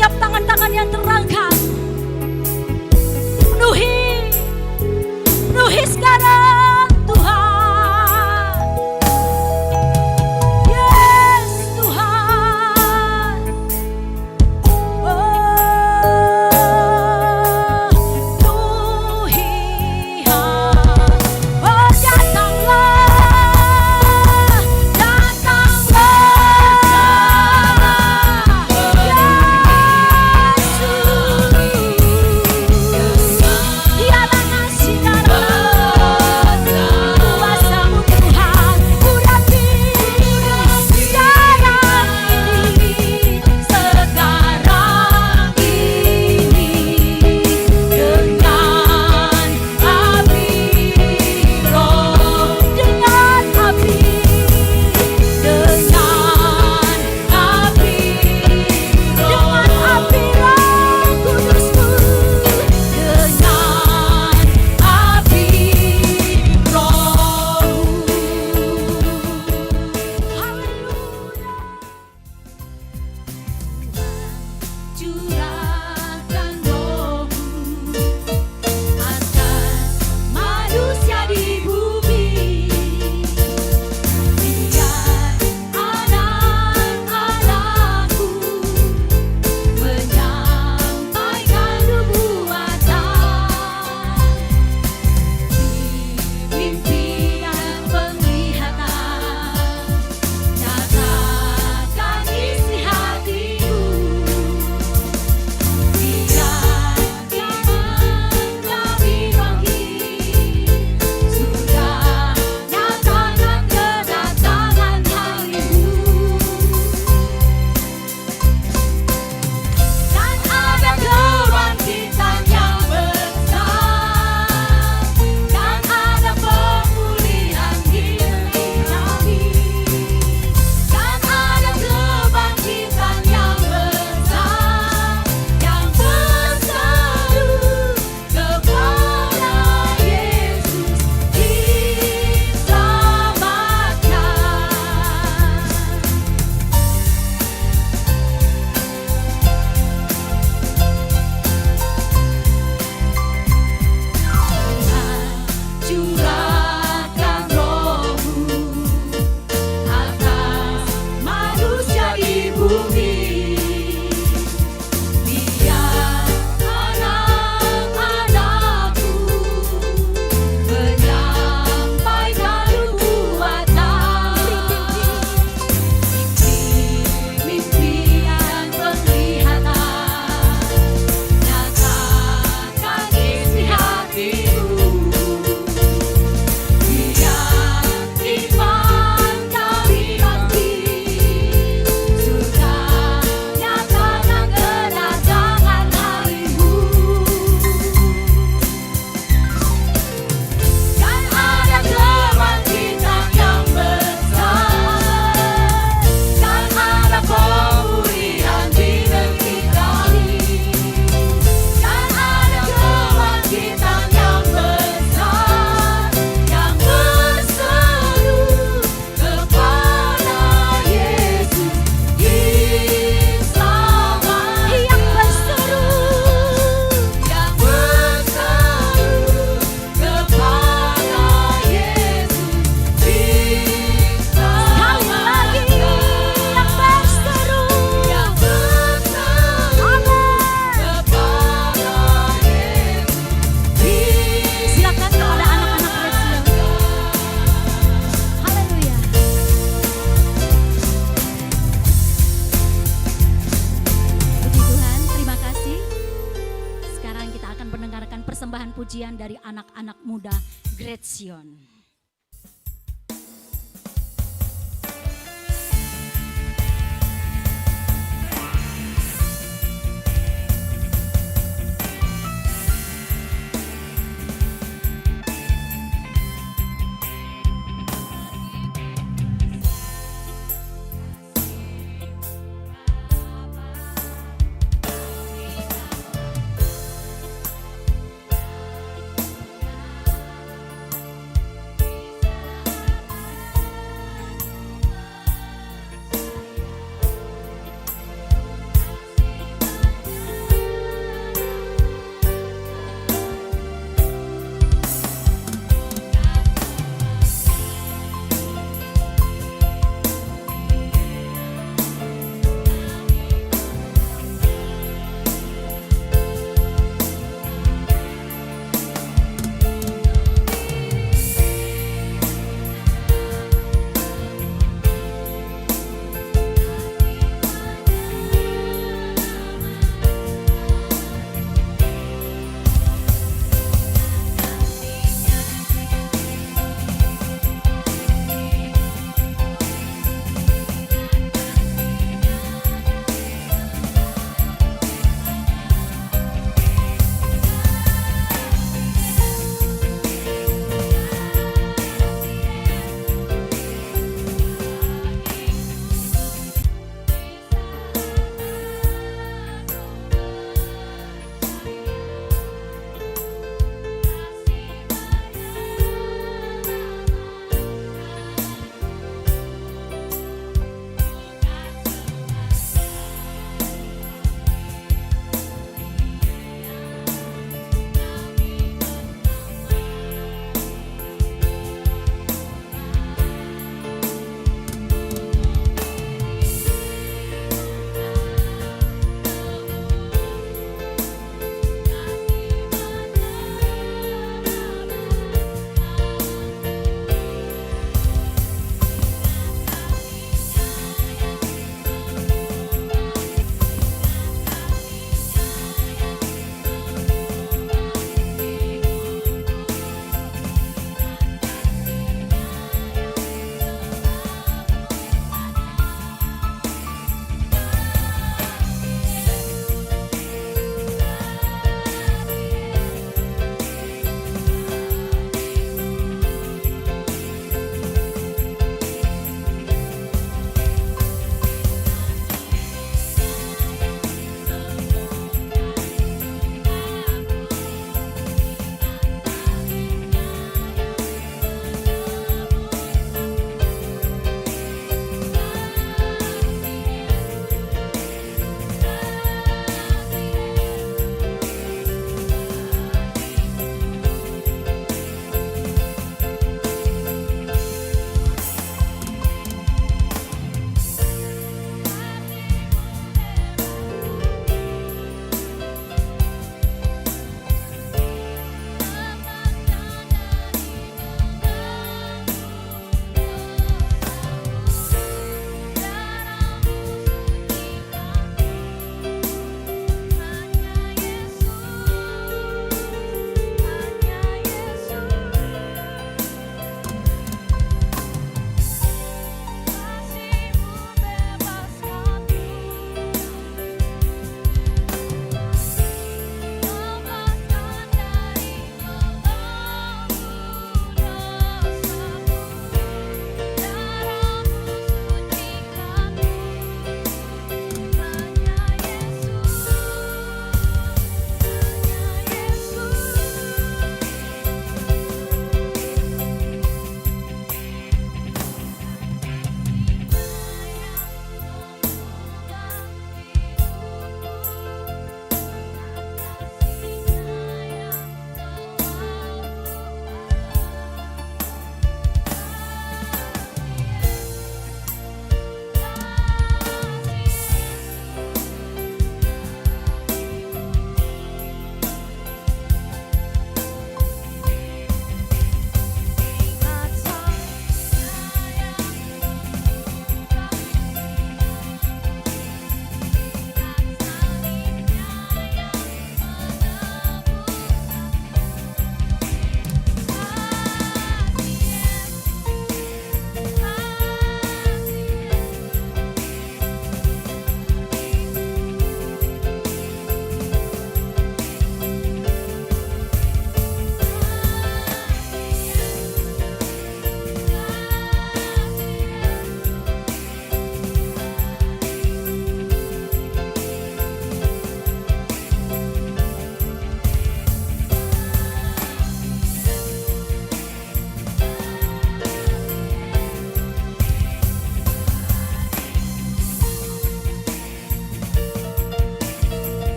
setiap tangan-tangan yang terangkat. Penuhi sekarang Tuhan. Yes Tuhan. Penuhi. pujian dari anak-anak muda Great Zion.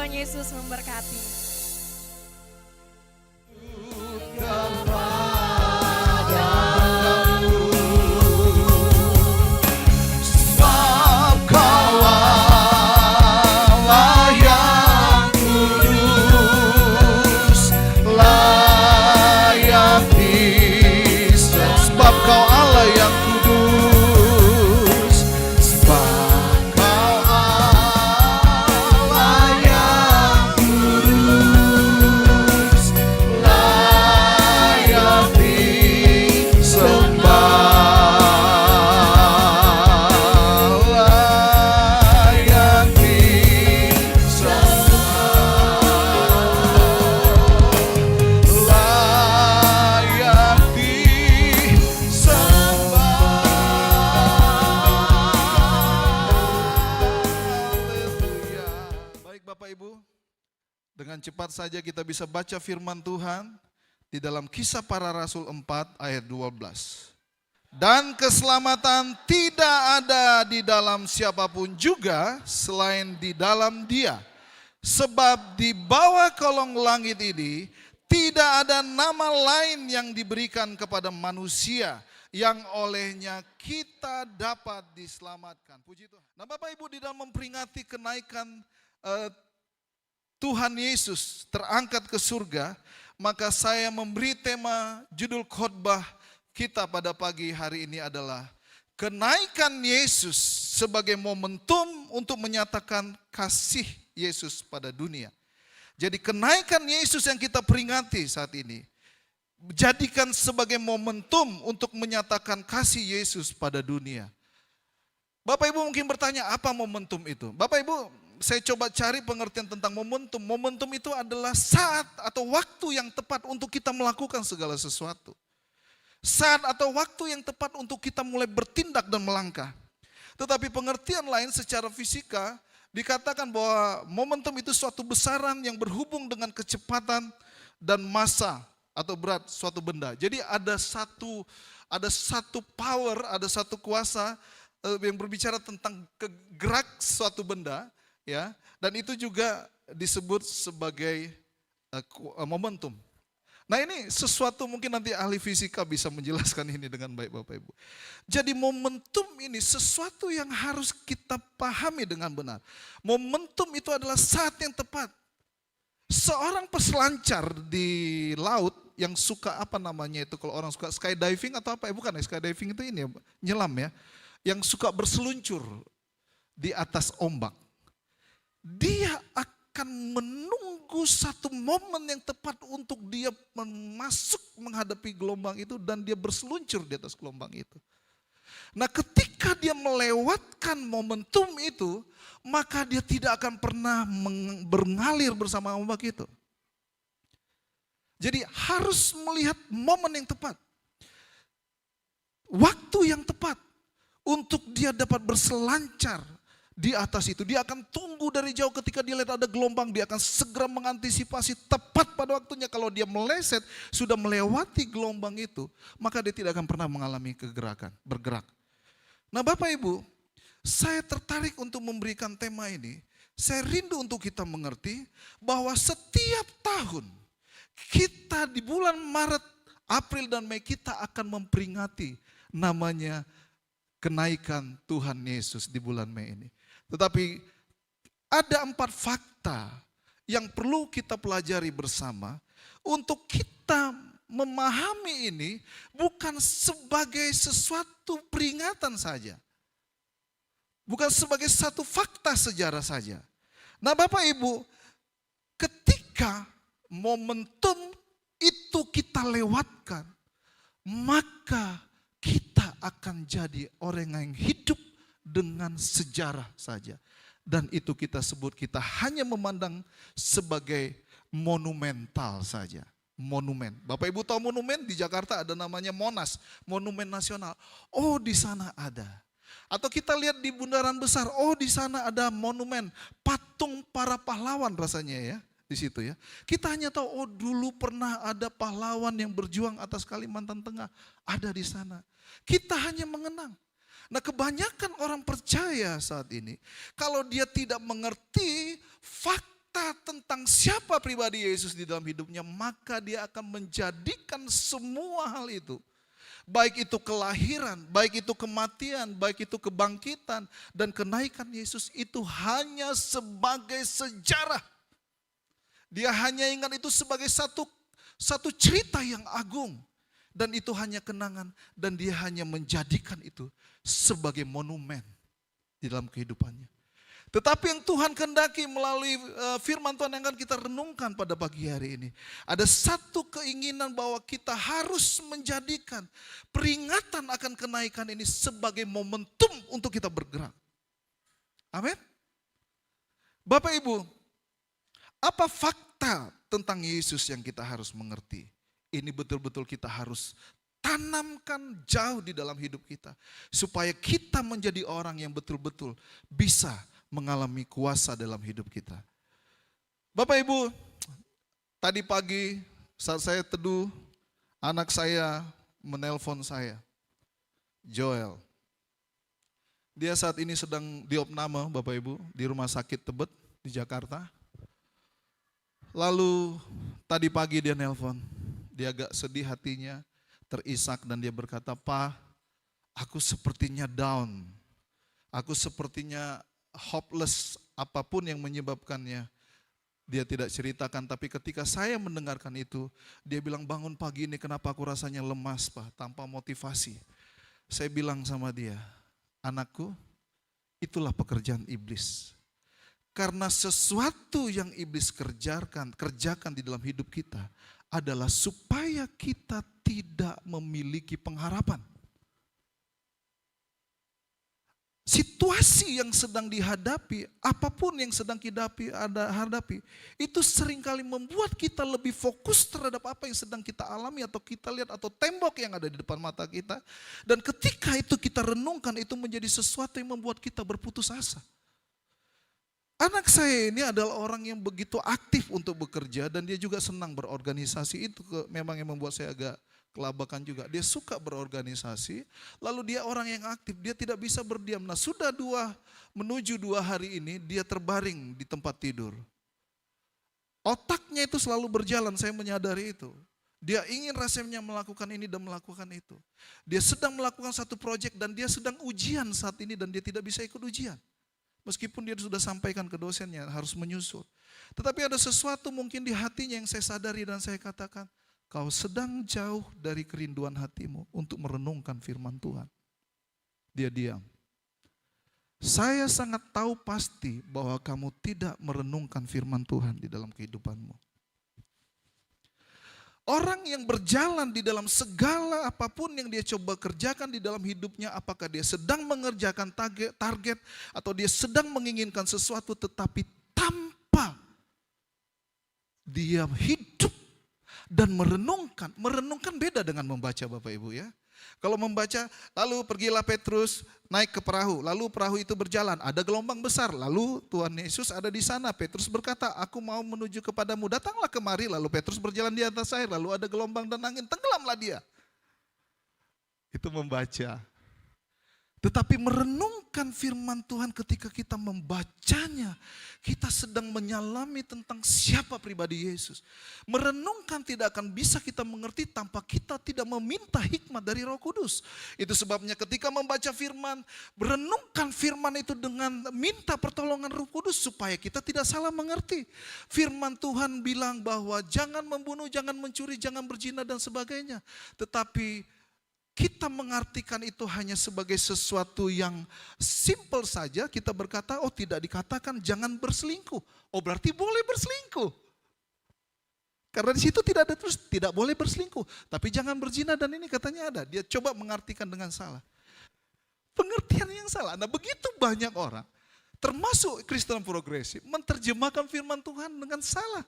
Tuhan Yesus memberkati. Dengan cepat saja kita bisa baca firman Tuhan di dalam Kisah Para Rasul 4 ayat 12. Dan keselamatan tidak ada di dalam siapapun juga selain di dalam Dia. Sebab di bawah kolong langit ini tidak ada nama lain yang diberikan kepada manusia yang olehnya kita dapat diselamatkan. Puji Tuhan. Nah Bapak Ibu, di dalam memperingati kenaikan Tuhan Yesus terangkat ke surga, maka saya memberi tema judul khotbah kita pada pagi hari ini adalah kenaikan Yesus sebagai momentum untuk menyatakan kasih Yesus pada dunia. Jadi kenaikan Yesus yang kita peringati saat ini, jadikan sebagai momentum untuk menyatakan kasih Yesus pada dunia. Bapak Ibu mungkin bertanya, apa momentum itu? Bapak Ibu, saya coba cari pengertian tentang momentum. Momentum itu adalah saat atau waktu yang tepat untuk kita melakukan segala sesuatu. Saat atau waktu yang tepat untuk kita mulai bertindak dan melangkah. Tetapi pengertian lain secara fisika dikatakan bahwa momentum itu suatu besaran yang berhubung dengan kecepatan dan massa atau berat suatu benda. Jadi ada satu power, ada satu kuasa yang berbicara tentang gerak suatu benda. Ya, dan itu juga disebut sebagai momentum. Nah ini sesuatu mungkin nanti ahli fisika bisa menjelaskan ini dengan baik Bapak Ibu. Jadi momentum ini sesuatu yang harus kita pahami dengan benar. Momentum itu adalah saat yang tepat. Seorang peselancar di laut yang suka kalau orang suka skydiving atau apa ya, bukan ya, skydiving itu ini ya, nyelam ya. Yang suka berseluncur di atas ombak. Dia akan menunggu satu momen yang tepat untuk dia masuk menghadapi gelombang itu dan dia berseluncur di atas gelombang itu. Nah ketika dia melewatkan momentum itu, maka dia tidak akan pernah mengalir bersama ombak itu. Jadi harus melihat momen yang tepat. Waktu yang tepat untuk dia dapat berselancar di atas itu. Dia akan tunggu dari jauh ketika dia lihat ada gelombang. Dia akan segera mengantisipasi tepat pada waktunya. Kalau dia meleset, sudah melewati gelombang itu, maka dia tidak akan pernah mengalami bergerak. Nah Bapak Ibu, saya tertarik untuk memberikan tema ini. Saya rindu untuk kita mengerti bahwa setiap tahun kita di bulan Maret, April dan Mei kita akan memperingati namanya kenaikan Tuhan Yesus di bulan Mei ini. Tetapi ada 4 fakta yang perlu kita pelajari bersama untuk kita memahami ini bukan sebagai sesuatu peringatan saja. Bukan sebagai satu fakta sejarah saja. Nah Bapak Ibu, ketika momentum itu kita lewatkan, maka kita akan jadi orang yang hidup dengan sejarah saja. Dan itu kita sebut, kita hanya memandang sebagai monumental saja. Monumen. Bapak Ibu tahu monumen? Di Jakarta ada namanya Monas, Monumen Nasional. Oh di sana ada. Atau kita lihat di Bundaran Besar, oh di sana ada monumen, patung para pahlawan rasanya ya. Di situ ya. Kita hanya tahu, oh dulu pernah ada pahlawan yang berjuang atas Kalimantan Tengah. Ada di sana. Kita hanya mengenang. Nah kebanyakan orang percaya saat ini, kalau dia tidak mengerti fakta fakta tentang siapa pribadi Yesus di dalam hidupnya, maka dia akan menjadikan semua hal itu, baik itu kelahiran, baik itu kematian, baik itu kebangkitan, dan kenaikan Yesus itu hanya sebagai sejarah. Dia hanya ingat itu sebagai satu cerita yang agung. Dan itu hanya kenangan, dan dia hanya menjadikan itu sebagai monumen di dalam kehidupannya. Tetapi yang Tuhan kehendaki melalui firman Tuhan yang akan kita renungkan pada pagi hari ini, ada satu keinginan bahwa kita harus menjadikan peringatan akan kenaikan ini sebagai momentum untuk kita bergerak. Amin. Bapak Ibu, apa fakta tentang Yesus yang kita harus mengerti? Ini betul-betul kita harus tanamkan jauh di dalam hidup kita, supaya kita menjadi orang yang betul-betul bisa mengalami kuasa dalam hidup kita. Bapak Ibu, tadi pagi saat saya teduh, anak saya menelpon saya, Joel. Dia saat ini sedang diopname, Bapak Ibu, di Rumah Sakit Tebet di Jakarta. Lalu tadi pagi dia nelpon, dia agak sedih hatinya, terisak, dan dia berkata, "Pa, aku sepertinya down, aku sepertinya hopeless, apapun yang menyebabkannya." Dia tidak ceritakan, tapi ketika saya mendengarkan itu, dia bilang, "Bangun pagi ini kenapa aku rasanya lemas, Pak, tanpa motivasi." Saya bilang sama dia, "Anakku, itulah pekerjaan iblis. Karena sesuatu yang iblis kerjakan di dalam hidup kita adalah supaya kita tidak memiliki pengharapan. Situasi yang sedang dihadapi, apapun yang sedang kita hadapi, itu seringkali membuat kita lebih fokus terhadap apa yang sedang kita alami atau kita lihat, atau tembok yang ada di depan mata kita. Dan ketika itu kita renungkan, itu menjadi sesuatu yang membuat kita berputus asa. Anak saya ini adalah orang yang begitu aktif untuk bekerja, dan dia juga senang berorganisasi. Itu memang yang membuat saya agak kelabakan juga. Dia suka berorganisasi, lalu dia orang yang aktif, dia tidak bisa berdiam. Nah, sudah menuju 2 hari ini dia terbaring di tempat tidur. Otaknya itu selalu berjalan, saya menyadari itu. Dia ingin rasanya melakukan ini dan melakukan itu. Dia sedang melakukan satu proyek dan dia sedang ujian saat ini, dan dia tidak bisa ikut ujian. Meskipun dia sudah sampaikan ke dosennya harus menyusul. Tetapi ada sesuatu mungkin di hatinya yang saya sadari, dan saya katakan, "Kau sedang jauh dari kerinduan hatimu untuk merenungkan firman Tuhan." Dia diam. "Saya sangat tahu pasti bahwa kamu tidak merenungkan firman Tuhan di dalam kehidupanmu." Orang yang berjalan di dalam segala apapun yang dia coba kerjakan di dalam hidupnya, apakah dia sedang mengerjakan target atau dia sedang menginginkan sesuatu, tetapi tanpa dia hidup dan merenungkan. Merenungkan beda dengan membaca, Bapak Ibu ya. Kalau membaca, lalu pergilah Petrus naik ke perahu, lalu perahu itu berjalan, ada gelombang besar, lalu Tuhan Yesus ada di sana. Petrus berkata, "Aku mau menuju kepadamu, datanglah kemari." Lalu Petrus berjalan di atas air, lalu ada gelombang dan angin, tenggelamlah dia. Itu membaca. Tetapi merenungkan firman Tuhan, ketika kita membacanya, kita sedang menyalami tentang siapa pribadi Yesus. Merenungkan tidak akan bisa kita mengerti tanpa kita tidak meminta hikmat dari Roh Kudus. Itu sebabnya ketika membaca firman, merenungkan firman itu dengan minta pertolongan Roh Kudus supaya kita tidak salah mengerti. Firman Tuhan bilang bahwa jangan membunuh, jangan mencuri, jangan berzina dan sebagainya. Tetapi kita mengartikan itu hanya sebagai sesuatu yang simple saja. Kita berkata, oh tidak dikatakan jangan berselingkuh. Oh berarti boleh berselingkuh. Karena di situ tidak ada terus tidak boleh berselingkuh. Tapi jangan berzina, dan ini katanya ada. Dia coba mengartikan dengan salah. Pengertian yang salah. Nah begitu banyak orang, termasuk Kristen progresif, menerjemahkan firman Tuhan dengan salah.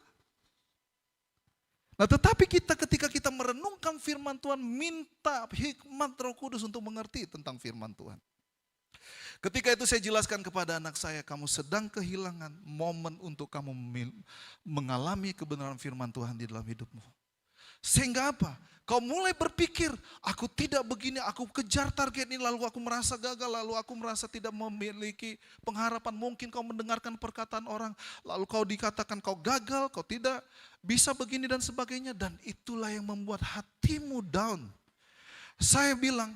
Nah tetapi ketika kita merenungkan firman Tuhan, minta hikmat Roh Kudus untuk mengerti tentang firman Tuhan. Ketika itu saya jelaskan kepada anak saya, kamu sedang kehilangan momen untuk kamu mengalami kebenaran firman Tuhan di dalam hidupmu. Sehingga apa? Kau mulai berpikir, aku tidak begini, aku kejar target ini, lalu aku merasa gagal, lalu aku merasa tidak memiliki pengharapan. Mungkin kau mendengarkan perkataan orang, lalu kau dikatakan kau gagal, kau tidak bisa begini dan sebagainya. Dan itulah yang membuat hatimu down. Saya bilang,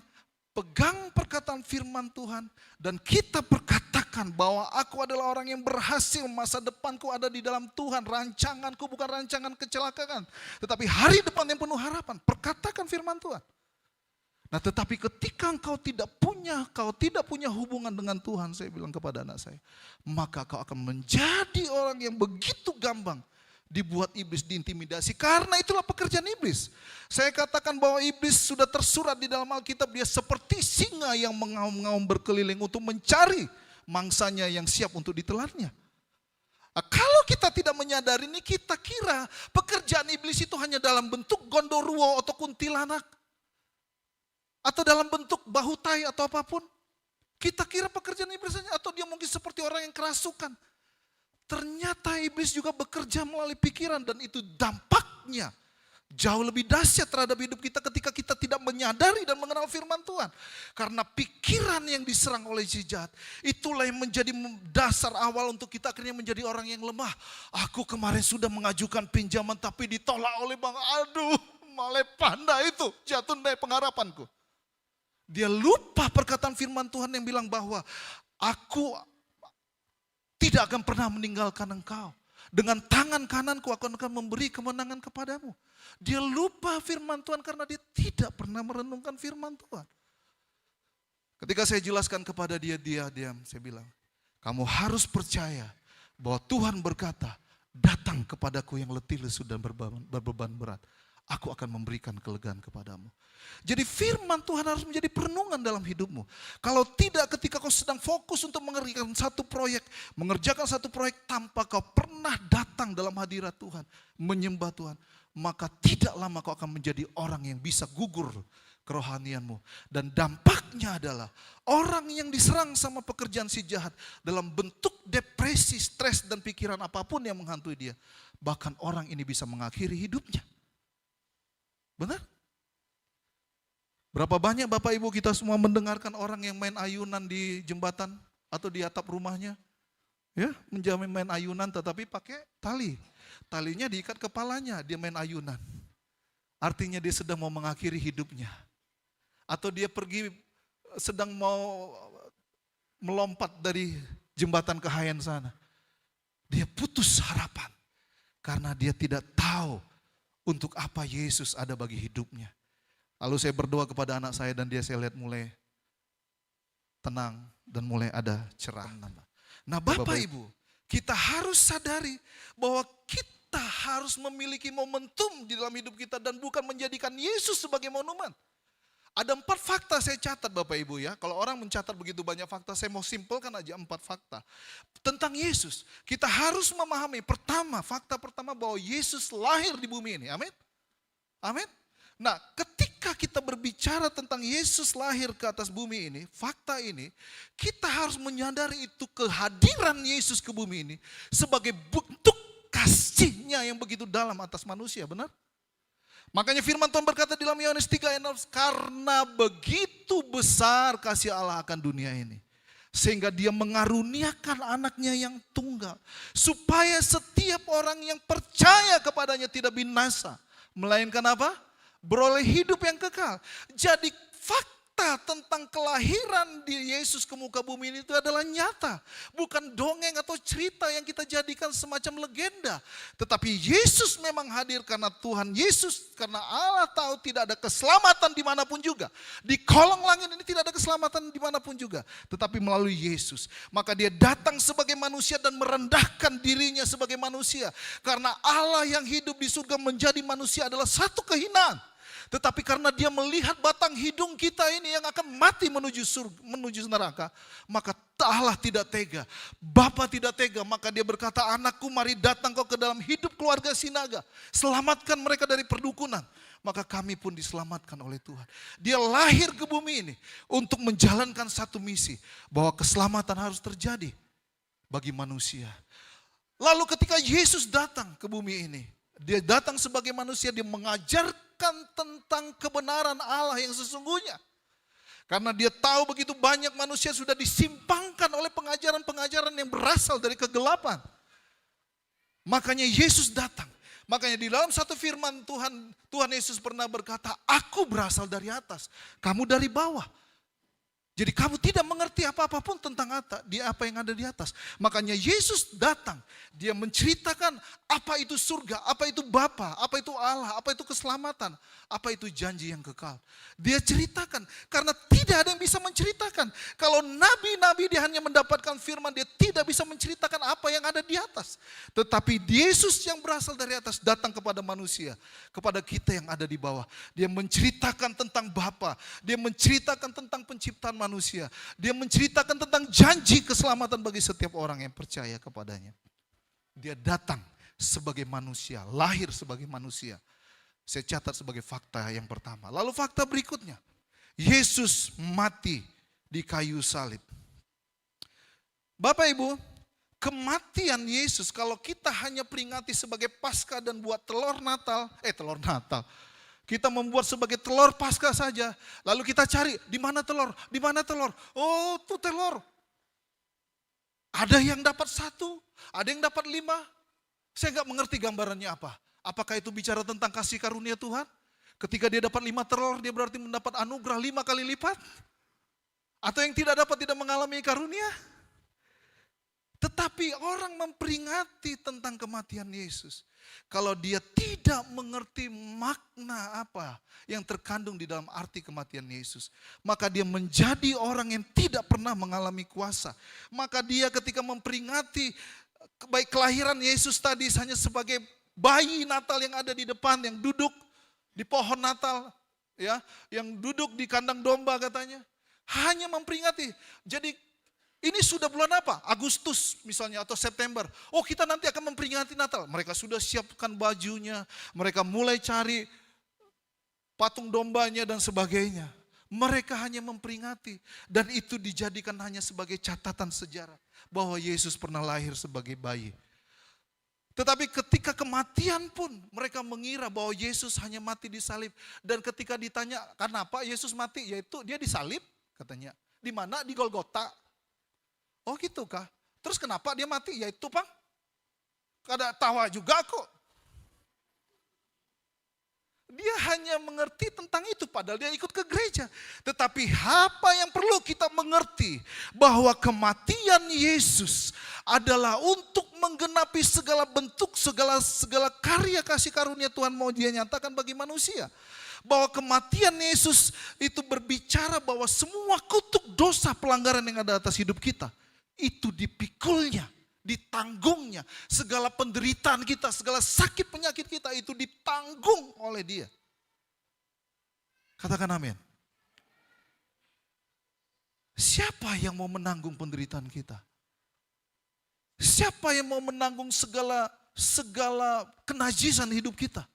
pegang perkataan firman Tuhan dan kita perkatakan bahwa aku adalah orang yang berhasil, masa depanku ada di dalam Tuhan, rancanganku bukan rancangan kecelakaan, tetapi hari depan yang penuh harapan. Perkatakan firman Tuhan. Nah, tetapi ketika kau tidak punya hubungan dengan Tuhan, saya bilang kepada anak saya, maka kau akan menjadi orang yang begitu gampang dibuat iblis diintimidasi, karena itulah pekerjaan iblis. Saya katakan bahwa iblis sudah tersurat di dalam Alkitab, dia seperti singa yang mengaum-ngaum berkeliling untuk mencari mangsanya yang siap untuk ditelannya. Nah, kalau kita tidak menyadari ini, kita kira pekerjaan iblis itu hanya dalam bentuk gondoruo atau kuntilanak, atau dalam bentuk bahutai atau apapun. Kita kira pekerjaan iblis hanya, atau dia mungkin seperti orang yang kerasukan. Ternyata iblis juga bekerja melalui pikiran, dan itu dampaknya jauh lebih dahsyat terhadap hidup kita ketika kita tidak menyadari dan mengenal firman Tuhan. Karena pikiran yang diserang oleh si jahat, itulah yang menjadi dasar awal untuk kita akhirnya menjadi orang yang lemah. Aku kemarin sudah mengajukan pinjaman tapi ditolak oleh bank. Aduh, malah panda itu, jatuh dari pengharapanku. Dia lupa perkataan firman Tuhan yang bilang bahwa aku tidak akan pernah meninggalkan engkau. Dengan tangan kananku akan memberi kemenangan kepadamu. Dia lupa firman Tuhan karena dia tidak pernah merenungkan firman Tuhan. Ketika saya jelaskan kepada dia diam. Saya bilang, kamu harus percaya bahwa Tuhan berkata, datang kepadaku yang letih lesu dan berbeban berat. Aku akan memberikan kelegaan kepadamu. Jadi firman Tuhan harus menjadi perenungan dalam hidupmu. Kalau tidak, ketika kau sedang fokus untuk mengerjakan satu proyek tanpa kau pernah datang dalam hadirat Tuhan, menyembah Tuhan, maka tidak lama kau akan menjadi orang yang bisa gugur kerohanianmu. Dan dampaknya adalah orang yang diserang sama pekerjaan si jahat dalam bentuk depresi, stres, dan pikiran apapun yang menghantui dia. Bahkan orang ini bisa mengakhiri hidupnya. Benar? Berapa banyak Bapak Ibu kita semua mendengarkan orang yang main ayunan di jembatan atau di atap rumahnya? Ya, menjamin main ayunan tetapi pakai tali. Talinya diikat kepalanya, dia main ayunan. Artinya dia sedang mau mengakhiri hidupnya. Atau dia pergi sedang mau melompat dari jembatan kehayan sana. Dia putus harapan karena dia tidak tahu untuk apa Yesus ada bagi hidupnya. Lalu saya berdoa kepada anak saya dan saya lihat mulai tenang dan mulai ada cerah. Nah Bapak Ibu, kita harus sadari bahwa kita harus memiliki momentum di dalam hidup kita dan bukan menjadikan Yesus sebagai monumen. Ada 4 fakta saya catat Bapak Ibu ya. Kalau orang mencatat begitu banyak fakta, saya mau simpelkan aja 4 fakta. Tentang Yesus, kita harus memahami fakta pertama bahwa Yesus lahir di bumi ini. Amin? Amin? Nah, ketika kita berbicara tentang Yesus lahir ke atas bumi ini, fakta ini, kita harus menyadari itu kehadiran Yesus ke bumi ini sebagai bentuk kasihnya yang begitu dalam atas manusia, benar? Makanya firman Tuhan berkata di dalam Yohanes 3 ayat 6, karena begitu besar kasih Allah akan dunia ini, sehingga dia mengaruniakan anaknya yang tunggal, supaya setiap orang yang percaya kepadanya tidak binasa, melainkan apa? Beroleh hidup yang kekal. Jadi fakta tentang kelahiran di Yesus ke muka bumi ini itu adalah nyata. Bukan dongeng atau cerita yang kita jadikan semacam legenda. Tetapi Yesus memang hadir karena Tuhan Yesus, karena Allah tahu tidak ada keselamatan dimanapun juga. Di kolong langit ini tidak ada keselamatan dimanapun juga. Tetapi melalui Yesus. Maka dia datang sebagai manusia dan merendahkan dirinya sebagai manusia. Karena Allah yang hidup di surga menjadi manusia adalah satu kehinaan. Tetapi karena dia melihat batang hidung kita ini yang akan mati menuju neraka, maka Allah tidak tega, Bapa tidak tega, maka dia berkata, anakku mari datang kau ke dalam hidup keluarga Sinaga, selamatkan mereka dari perdukunan. Maka kami pun diselamatkan oleh Tuhan. Dia lahir ke bumi ini untuk menjalankan satu misi, bahwa keselamatan harus terjadi bagi manusia. Lalu ketika Yesus datang ke bumi ini, Dia datang sebagai manusia, dia mengajarkan tentang kebenaran Allah yang sesungguhnya. Karena dia tahu begitu banyak manusia sudah disimpangkan oleh pengajaran-pengajaran yang berasal dari kegelapan. Makanya Yesus datang. Makanya di dalam satu firman Tuhan Yesus pernah berkata, aku berasal dari atas, kamu dari bawah. Jadi kamu tidak mengerti apa-apapun tentang apa yang ada di atas. Makanya Yesus datang, dia menceritakan apa itu surga, apa itu Bapa, apa itu Allah, apa itu keselamatan, apa itu janji yang kekal. Dia ceritakan, karena tidak ada yang bisa menceritakan. Kalau nabi-nabi dia hanya mendapatkan firman, dia tidak bisa menceritakan apa yang ada di atas. Tetapi Yesus yang berasal dari atas datang kepada manusia, kepada kita yang ada di bawah. Dia menceritakan tentang Bapa, dia menceritakan tentang penciptaan manusia. Dia menceritakan tentang janji keselamatan bagi setiap orang yang percaya kepadanya. Dia datang sebagai manusia, lahir sebagai manusia. Saya catat sebagai fakta yang pertama. Lalu fakta berikutnya, Yesus mati di kayu salib. Bapak Ibu, kematian Yesus kalau kita hanya peringati sebagai Paskah dan buat telur Natal. Kita membuat sebagai telur Paskah saja. Lalu kita cari, di mana telur? Di mana telur? Oh, itu telur. Ada yang dapat 1, ada yang dapat 5. Saya nggak mengerti gambarannya apa. Apakah itu bicara tentang kasih karunia Tuhan? Ketika dia dapat 5 telur, dia berarti mendapat anugerah 5 kali lipat? Atau yang tidak dapat tidak mengalami karunia? Tetapi orang memperingati tentang kematian Yesus. Kalau dia tidak mengerti makna apa yang terkandung di dalam arti kematian Yesus, maka dia menjadi orang yang tidak pernah mengalami kuasa. Maka dia ketika memperingati baik kelahiran Yesus tadi hanya sebagai bayi Natal yang ada di depan, yang duduk di pohon Natal, ya, yang duduk di kandang domba katanya, hanya memperingati. Jadi ini sudah bulan apa? Agustus misalnya atau September. Oh, kita nanti akan memperingati Natal. Mereka sudah siapkan bajunya, mereka mulai cari patung dombanya dan sebagainya. Mereka hanya memperingati, dan itu dijadikan hanya sebagai catatan sejarah bahwa Yesus pernah lahir sebagai bayi. Tetapi ketika kematian pun mereka mengira bahwa Yesus hanya mati di salib. Dan ketika ditanya kenapa Yesus mati, yaitu dia disalib katanya. Di mana? Di Golgota. Oh gitu kah? Terus kenapa dia mati? Yaitu Bang, kada tawa juga kok. Dia hanya mengerti tentang itu padahal dia ikut ke gereja. Tetapi apa yang perlu kita mengerti, bahwa kematian Yesus adalah untuk menggenapi segala bentuk, segala karya kasih karunia Tuhan mau dia nyatakan bagi manusia. Bahwa kematian Yesus itu berbicara bahwa semua kutuk dosa pelanggaran yang ada atas hidup kita, itu dipikulnya, ditanggungnya. Segala penderitaan kita, segala sakit penyakit kita itu ditanggung oleh dia. Katakan amin. Siapa yang mau menanggung penderitaan kita? Siapa yang mau menanggung segala kenajisan hidup kita?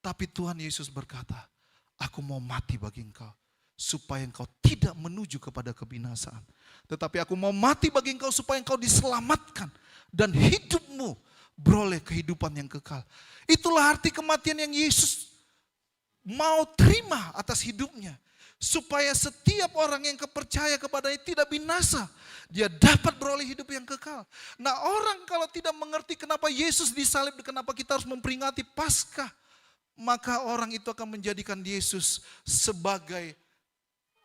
Tapi Tuhan Yesus berkata, aku mau mati bagi engkau, supaya engkau tidak menuju kepada kebinasaan. Tetapi aku mau mati bagi engkau supaya engkau diselamatkan dan hidupmu beroleh kehidupan yang kekal. Itulah arti kematian yang Yesus mau terima atas hidupnya. Supaya setiap orang yang percaya kepadanya tidak binasa. Dia dapat beroleh hidup yang kekal. Nah, orang kalau tidak mengerti kenapa Yesus disalib, kenapa kita harus memperingati Paskah, maka orang itu akan menjadikan Yesus sebagai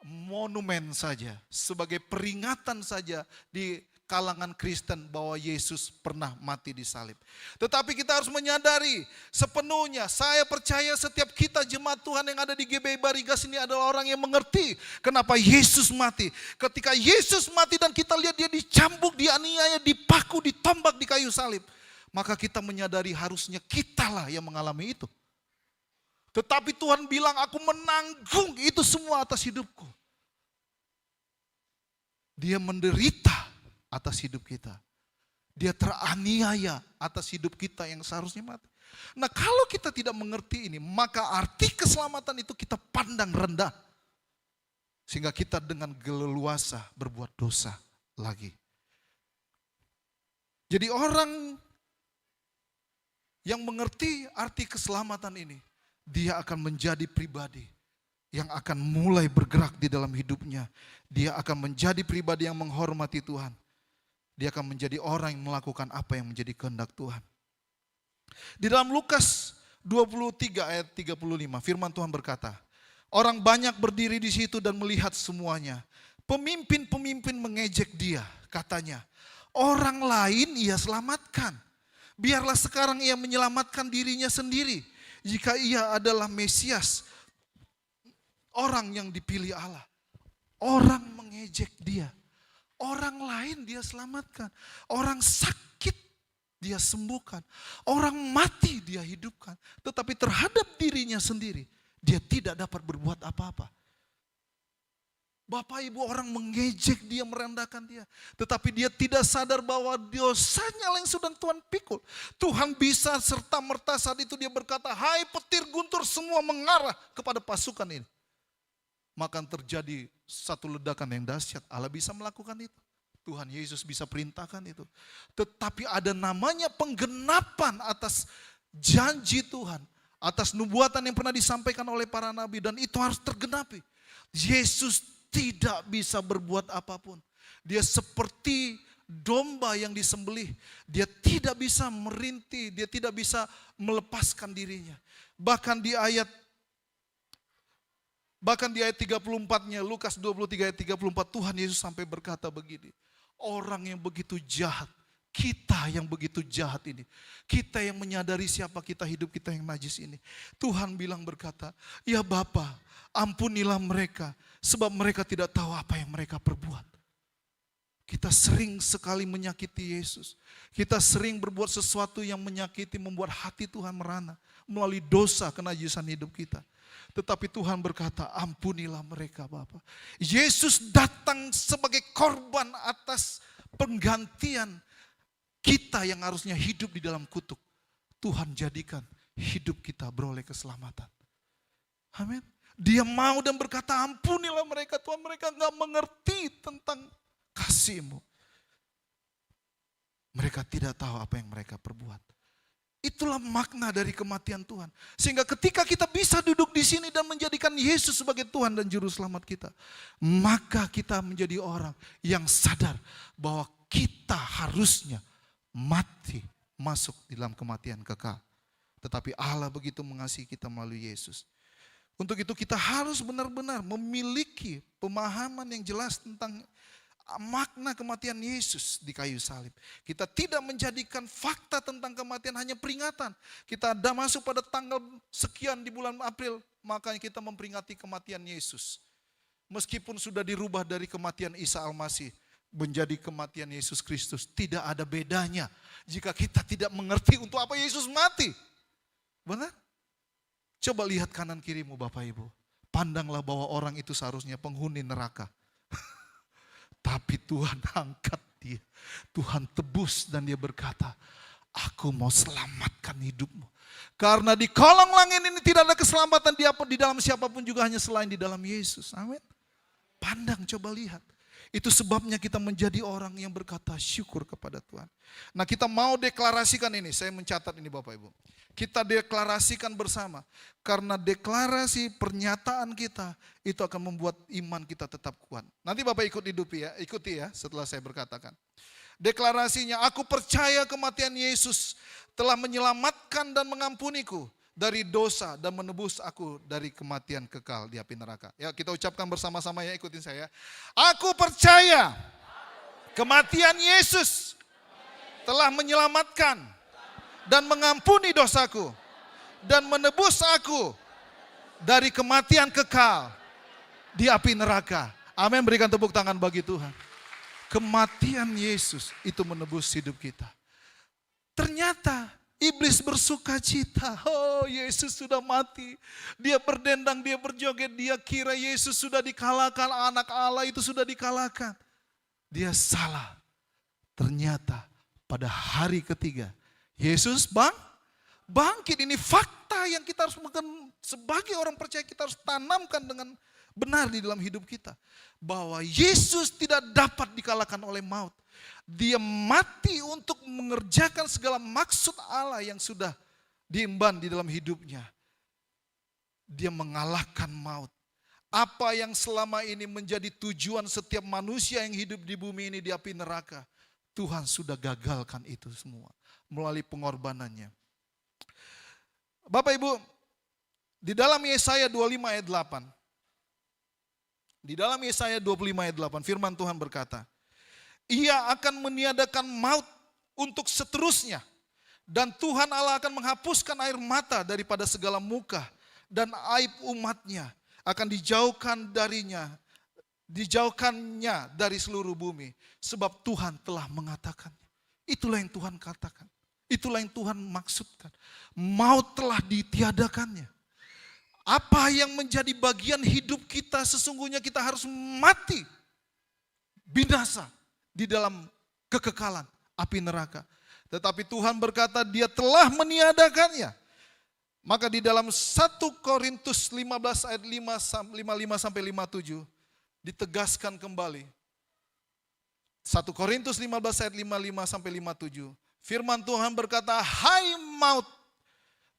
monumen saja, sebagai peringatan saja di kalangan Kristen bahwa Yesus pernah mati di salib. Tetapi kita harus menyadari sepenuhnya, saya percaya setiap kita jemaat Tuhan yang ada di GBI Barigas ini adalah orang yang mengerti kenapa Yesus mati. Ketika Yesus mati dan kita lihat dia dicambuk, dianiaya, dipaku, ditombak di kayu salib, maka kita menyadari harusnya kitalah yang mengalami itu. Tetapi Tuhan bilang, aku menanggung itu semua atas hidupku. Dia menderita atas hidup kita. Dia teraniaya atas hidup kita yang seharusnya mati. Nah, kalau kita tidak mengerti ini, maka arti keselamatan itu kita pandang rendah. Sehingga kita dengan geleluasa berbuat dosa lagi. Jadi orang yang mengerti arti keselamatan ini, dia akan menjadi pribadi yang akan mulai bergerak di dalam hidupnya. Dia akan menjadi pribadi yang menghormati Tuhan. Dia akan menjadi orang yang melakukan apa yang menjadi kehendak Tuhan. Di dalam Lukas 23 ayat 35, firman Tuhan berkata, orang banyak berdiri di situ dan melihat semuanya. Pemimpin-pemimpin mengejek dia, katanya, orang lain ia selamatkan. Biarlah sekarang ia menyelamatkan dirinya sendiri. Jika ia adalah Mesias, orang yang dipilih Allah. Orang mengejek dia. Orang lain dia selamatkan. Orang sakit dia sembuhkan. Orang mati dia hidupkan. Tetapi terhadap dirinya sendiri, dia tidak dapat berbuat apa-apa. Bapak ibu, orang mengejek dia, merendahkan dia. Tetapi dia tidak sadar bahwa dosanya yang sedang Tuhan pikul. Tuhan bisa serta merta saat itu dia berkata, hai petir guntur semua mengarah kepada pasukan ini. Maka terjadi satu ledakan yang dahsyat. Allah bisa melakukan itu. Tuhan Yesus bisa perintahkan itu. Tetapi ada namanya penggenapan atas janji Tuhan. Atas nubuatan yang pernah disampaikan oleh para nabi. Dan itu harus tergenapi. Yesus tidak bisa berbuat apapun. Dia seperti domba yang disembelih. Dia tidak bisa merintih. Dia tidak bisa melepaskan dirinya. Bahkan di ayat 34-nya, Lukas 23 ayat 34, Tuhan Yesus sampai berkata begini. Orang yang begitu jahat, kita yang begitu jahat ini, kita yang menyadari siapa kita, hidup kita yang najis ini. Tuhan bilang berkata, ya Bapa, ampunilah mereka, sebab mereka tidak tahu apa yang mereka perbuat. Kita sering sekali menyakiti Yesus. Kita sering berbuat sesuatu yang menyakiti, membuat hati Tuhan merana. Melalui dosa kenajisan hidup kita. Tetapi Tuhan berkata, ampunilah mereka Bapa. Yesus datang sebagai korban atas penggantian kita yang harusnya hidup di dalam kutuk. Tuhan jadikan hidup kita beroleh keselamatan. Amin. Dia mau dan berkata, ampunilah mereka Tuhan, mereka gak mengerti tentang kasih-Mu. Mereka tidak tahu apa yang mereka perbuat. Itulah makna dari kematian Tuhan. Sehingga ketika kita bisa duduk di sini dan menjadikan Yesus sebagai Tuhan dan Juru Selamat kita, maka kita menjadi orang yang sadar bahwa kita harusnya mati masuk di dalam kematian kekal. Tetapi Allah begitu mengasihi kita melalui Yesus. Untuk itu kita harus benar-benar memiliki pemahaman yang jelas tentang makna kematian Yesus di kayu salib. Kita tidak menjadikan fakta tentang kematian hanya peringatan. Kita ada masuk pada tanggal sekian di bulan April, makanya kita memperingati kematian Yesus. Meskipun sudah dirubah dari kematian Isa Al-Masih menjadi kematian Yesus Kristus, tidak ada bedanya jika kita tidak mengerti untuk apa Yesus mati. Benar? Coba lihat kanan kirimu Bapak Ibu. Pandanglah bahwa orang itu seharusnya penghuni neraka. Tapi Tuhan angkat dia. Tuhan tebus dan dia berkata, aku mau selamatkan hidupmu. Karena di kolong langit ini tidak ada keselamatan di dalam siapapun juga hanya selain di dalam Yesus. Amin. Pandang, coba lihat. Itu sebabnya kita menjadi orang yang berkata syukur kepada Tuhan. Nah, kita mau deklarasikan ini. Saya mencatat ini Bapak Ibu. Kita deklarasikan bersama. Karena deklarasi pernyataan kita itu akan membuat iman kita tetap kuat. Nanti Bapak ikuti ya setelah saya berkatakan. Deklarasinya, aku percaya kematian Yesus telah menyelamatkan dan mengampuniku dari dosa dan menebus aku dari kematian kekal di api neraka. Ya, kita ucapkan bersama-sama ya, ikutin saya. Aku percaya kematian Yesus telah menyelamatkan dan mengampuni dosaku dan menebus aku dari kematian kekal di api neraka. Amin, berikan tepuk tangan bagi Tuhan. Kematian Yesus itu menebus hidup kita. Ternyata iblis bersuka cita. Oh, Yesus sudah mati. Dia berdendang, dia berjoget, dia kira Yesus sudah dikalahkan, anak Allah itu sudah dikalahkan. Dia salah. Ternyata pada hari ketiga Yesus bangkit. Ini fakta yang kita harus sebagai orang percaya kita harus tanamkan dengan benar di dalam hidup kita. Bahwa Yesus tidak dapat dikalahkan oleh maut. Dia mati untuk mengerjakan segala maksud Allah yang sudah diemban di dalam hidupnya. Dia mengalahkan maut. Apa yang selama ini menjadi tujuan setiap manusia yang hidup di bumi ini di api neraka, Tuhan sudah gagalkan itu semua melalui pengorbanannya. Bapak Ibu, di dalam Yesaya 25 ayat 8, di dalam Yesaya 25 ayat 8, firman Tuhan berkata, Ia akan meniadakan maut untuk seterusnya, dan Tuhan Allah akan menghapuskan air mata daripada segala muka, dan aib umatnya akan dijauhkannya dari seluruh bumi. Sebab Tuhan telah mengatakannya. Itulah yang Tuhan katakan. Itulah yang Tuhan maksudkan. Maut telah ditiadakannya. Apa yang menjadi bagian hidup kita, sesungguhnya kita harus mati. Binasa di dalam kekekalan api neraka. Tetapi Tuhan berkata Dia telah meniadakannya. Maka di dalam 1 Korintus 15 ayat 55 sampai 57 ditegaskan kembali. 1 Korintus 15 ayat 55 sampai 57. Firman Tuhan berkata, Hai maut,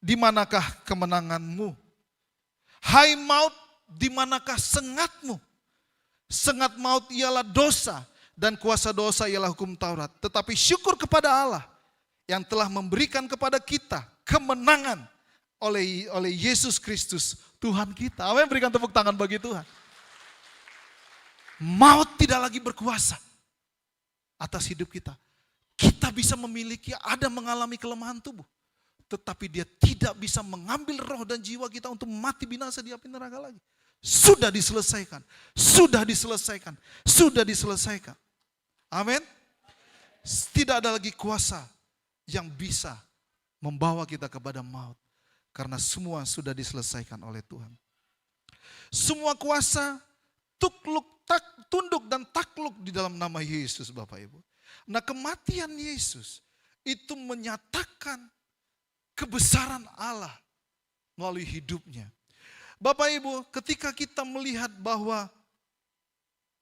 di manakah kemenanganmu? Hai maut, di manakah sengatmu? Sengat maut ialah dosa, dan kuasa dosa ialah hukum Taurat. Tetapi syukur kepada Allah yang telah memberikan kepada kita kemenangan oleh Yesus Kristus Tuhan kita. Amin, berikan tepuk tangan bagi Tuhan. Maut tidak lagi berkuasa atas hidup kita. Kita bisa memiliki, mengalami kelemahan tubuh. Tetapi dia tidak bisa mengambil roh dan jiwa kita untuk mati binasa di api neraka lagi. Sudah diselesaikan. Sudah diselesaikan. Sudah diselesaikan. Amin. Tidak ada lagi kuasa yang bisa membawa kita kepada maut. Karena semua sudah diselesaikan oleh Tuhan. Semua kuasa tunduk dan takluk di dalam nama Yesus, Bapak Ibu. Nah, kematian Yesus itu menyatakan kebesaran Allah melalui hidupnya. Bapak Ibu, ketika kita melihat bahwa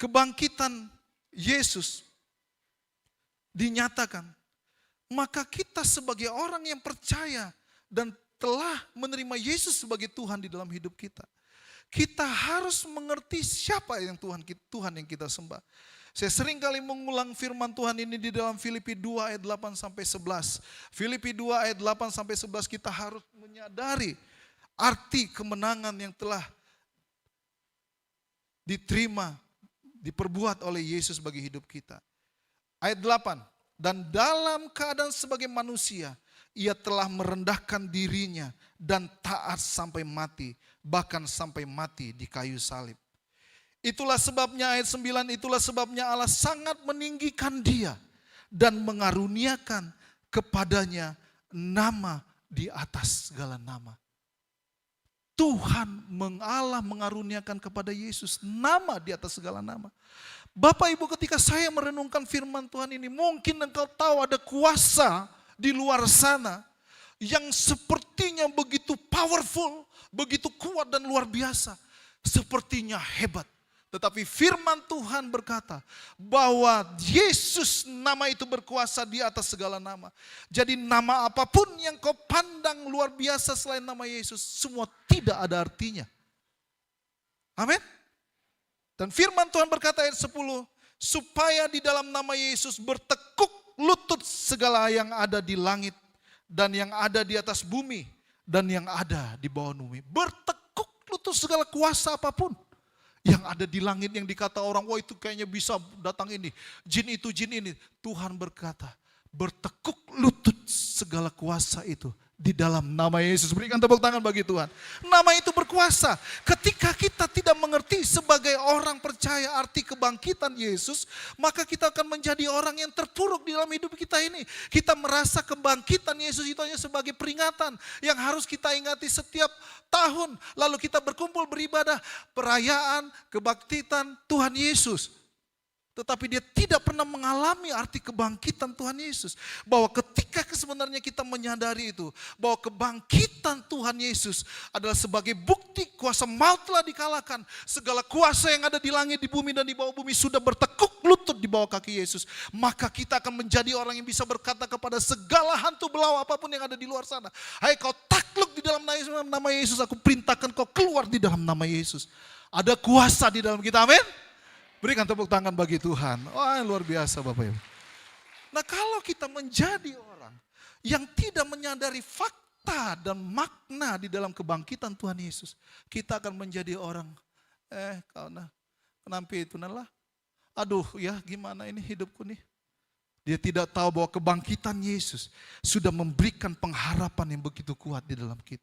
kebangkitan Yesus dinyatakan, maka kita sebagai orang yang percaya dan telah menerima Yesus sebagai Tuhan di dalam hidup kita, kita harus mengerti siapa yang Tuhan yang kita sembah. Saya sering kali mengulang firman Tuhan ini di dalam Filipi 2 ayat 8 sampai 11. Filipi 2 ayat 8 sampai 11, kita harus menyadari arti kemenangan yang telah diterima, diperbuat oleh Yesus bagi hidup kita. Ayat 8, dan dalam keadaan sebagai manusia, Ia telah merendahkan dirinya dan taat sampai mati, bahkan sampai mati di kayu salib. Itulah sebabnya ayat 9, itulah sebabnya Allah sangat meninggikan Dia dan mengaruniakan kepadanya nama di atas segala nama. Tuhan Allah mengaruniakan kepada Yesus nama di atas segala nama. Bapak Ibu, ketika saya merenungkan firman Tuhan ini, mungkin engkau tahu ada kuasa di luar sana yang sepertinya begitu powerful, begitu kuat dan luar biasa, sepertinya hebat. Tetapi firman Tuhan berkata bahwa Yesus nama itu berkuasa di atas segala nama. Jadi nama apapun yang kau pandang luar biasa selain nama Yesus, semua tidak ada artinya. Amin. Dan firman Tuhan berkata ayat 10, supaya di dalam nama Yesus bertekuk lutut segala yang ada di langit dan yang ada di atas bumi dan yang ada di bawah bumi. Bertekuk lutut segala kuasa apapun yang ada di langit, yang dikata orang, wah itu kayaknya bisa datang ini, jin itu, jin ini. Tuhan berkata, bertekuk lutut segala kuasa itu di dalam nama Yesus. Berikan tepuk tangan bagi Tuhan. Nama itu berkuasa. Ketika kita tidak mengerti sebagai orang percaya arti kebangkitan Yesus, maka kita akan menjadi orang yang terpuruk di dalam hidup kita ini. Kita merasa kebangkitan Yesus itu hanya sebagai peringatan yang harus kita ingati setiap tahun. Lalu kita berkumpul beribadah, perayaan kebangkitan Tuhan Yesus. Tetapi dia tidak pernah mengalami arti kebangkitan Tuhan Yesus. Bahwa ketika sebenarnya kita menyadari itu, bahwa kebangkitan Tuhan Yesus adalah sebagai bukti kuasa maut telah dikalahkan. Segala kuasa yang ada di langit, di bumi, dan di bawah bumi sudah bertekuk lutut di bawah kaki Yesus. Maka kita akan menjadi orang yang bisa berkata kepada segala hantu belau apapun yang ada di luar sana. Hai kau takluk di dalam nama Yesus, aku perintahkan kau keluar di dalam nama Yesus. Ada kuasa di dalam kita, amin. Berikan tepuk tangan bagi Tuhan. Wah, luar biasa Bapak Ibu. Nah, kalau kita menjadi orang yang tidak menyadari fakta dan makna di dalam kebangkitan Tuhan Yesus, kita akan menjadi orang, kenapa itu nalah? Aduh ya, gimana ini hidupku nih? Dia tidak tahu bahwa kebangkitan Yesus sudah memberikan pengharapan yang begitu kuat di dalam kita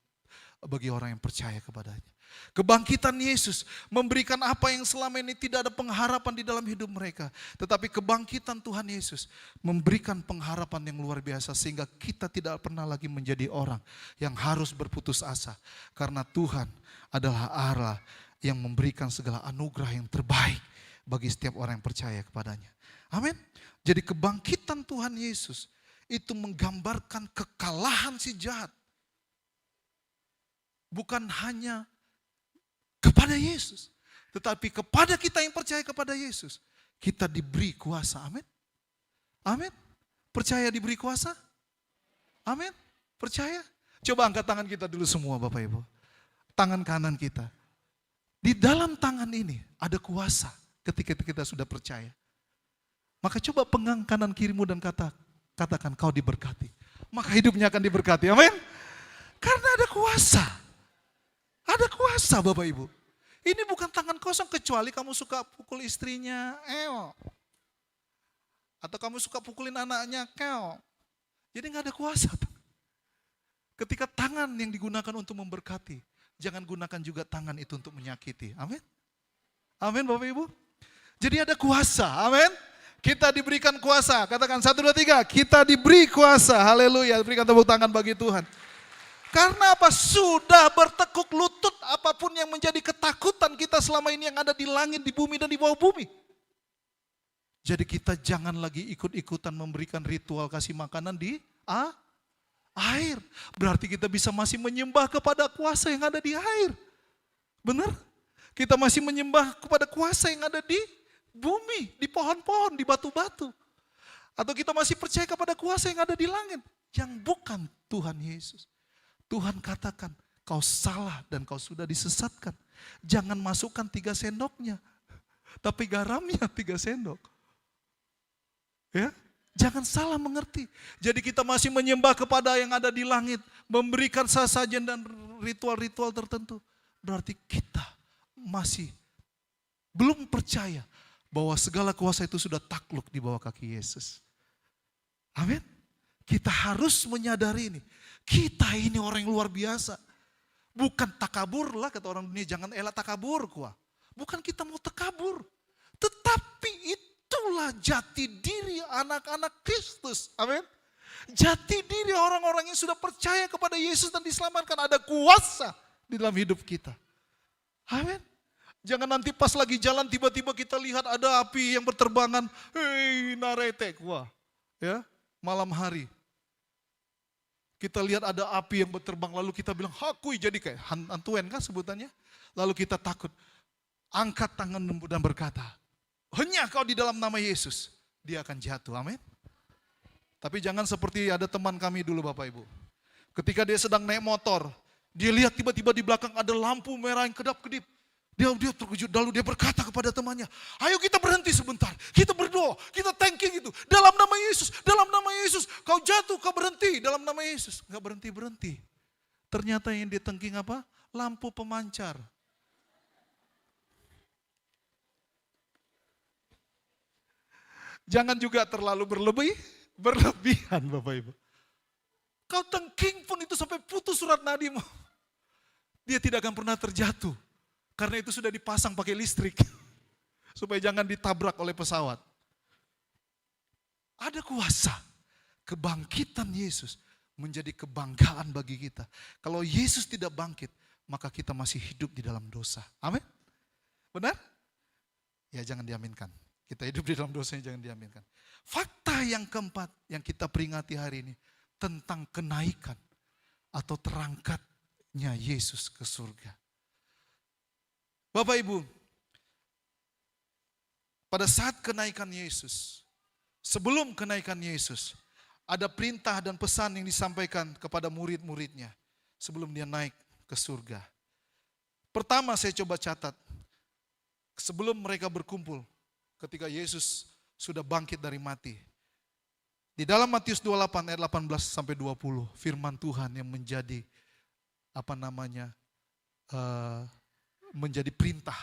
bagi orang yang percaya kepadanya. Kebangkitan Yesus memberikan apa yang selama ini tidak ada pengharapan di dalam hidup mereka. Tetapi kebangkitan Tuhan Yesus memberikan pengharapan yang luar biasa. Sehingga kita tidak pernah lagi menjadi orang yang harus berputus asa. Karena Tuhan adalah Allah yang memberikan segala anugerah yang terbaik bagi setiap orang yang percaya kepadanya. Amin. Jadi kebangkitan Tuhan Yesus itu menggambarkan kekalahan si jahat. Bukan hanya kepada Yesus, tetapi kepada kita yang percaya kepada Yesus, kita diberi kuasa. Amin. Amin. Percaya diberi kuasa? Amin. Percaya? Coba angkat tangan kita dulu semua Bapak Ibu. Tangan kanan kita. Di dalam tangan ini ada kuasa ketika kita sudah percaya. Maka coba pegang kanan kirimu dan katakan kau diberkati. Maka hidupnya akan diberkati. Amin. Karena ada kuasa. Ada kuasa Bapak Ibu. Ini bukan tangan kosong kecuali kamu suka pukul istrinya, atau kamu suka pukulin anaknya, Jadi gak ada kuasa. Ketika tangan yang digunakan untuk memberkati, jangan gunakan juga tangan itu untuk menyakiti. Amin. Amin Bapak Ibu. Jadi ada kuasa. Amin. Kita diberikan kuasa. Katakan 1, 2, 3. Kita diberi kuasa. Haleluya. Berikan tepuk tangan bagi Tuhan. Karena apa? Sudah bertekuk lutut apapun yang menjadi ketakutan kita selama ini yang ada di langit, di bumi, dan di bawah bumi. Jadi kita jangan lagi ikut-ikutan memberikan ritual kasih makanan di air. Berarti kita bisa masih menyembah kepada kuasa yang ada di air. Benar? Kita masih menyembah kepada kuasa yang ada di bumi, di pohon-pohon, di batu-batu. Atau kita masih percaya kepada kuasa yang ada di langit. Yang bukan Tuhan Yesus. Tuhan katakan, kau salah dan kau sudah disesatkan. Jangan masukkan 3 sendoknya, tapi garamnya 3 sendok. Ya, jangan salah mengerti. Jadi kita masih menyembah kepada yang ada di langit, memberikan sasajen dan ritual-ritual tertentu. Berarti kita masih belum percaya bahwa segala kuasa itu sudah takluk di bawah kaki Yesus. Amin. Kita harus menyadari ini. Kita ini orang yang luar biasa. Bukan takabur lah kata orang dunia, jangan elak takabur kuah. Bukan kita mau takabur. Tetapi itulah jati diri anak-anak Kristus. Amin. Jati diri orang-orang yang sudah percaya kepada Yesus dan diselamatkan. Ada kuasa di dalam hidup kita. Amin. Jangan nanti pas lagi jalan tiba-tiba kita lihat ada api yang berterbangan. Hei narete kuah. Ya, malam hari. Kita lihat ada api yang berterbang, lalu kita bilang, hakui jadi kayak hantuen kan sebutannya. Lalu kita takut, angkat tangan dan berkata, hanya kau di dalam nama Yesus, dia akan jatuh, amin. Tapi jangan seperti ada teman kami dulu Bapak Ibu. Ketika dia sedang naik motor, dia lihat tiba-tiba di belakang ada lampu merah yang kedap-kedip. Dia terkejut, lalu dia berkata kepada temannya, ayo kita berhenti sebentar, kita berdoa, kita thanking itu, dalam nama Yesus, kau jatuh, kau berhenti, dalam nama Yesus. Enggak berhenti-berhenti. Ternyata yang dia thanking apa? Lampu pemancar. Jangan juga terlalu berlebihan Bapak Ibu. Kau thanking pun itu sampai putus surat nadimu. Dia tidak akan pernah terjatuh. Karena itu sudah dipasang pakai listrik. Supaya jangan ditabrak oleh pesawat. Ada kuasa. Kebangkitan Yesus menjadi kebanggaan bagi kita. Kalau Yesus tidak bangkit, maka kita masih hidup di dalam dosa. Amin? Benar? Ya jangan diaminkan. Kita hidup di dalam dosanya jangan diaminkan. Fakta yang keempat yang kita peringati hari ini tentang kenaikan atau terangkatnya Yesus ke surga. Bapak Ibu, pada saat kenaikan Yesus, sebelum kenaikan Yesus, ada perintah dan pesan yang disampaikan kepada murid-muridnya sebelum dia naik ke surga. Pertama saya coba catat, sebelum mereka berkumpul ketika Yesus sudah bangkit dari mati. Di dalam Matius 28 ayat 18 sampai 20, firman Tuhan yang menjadi menjadi perintah,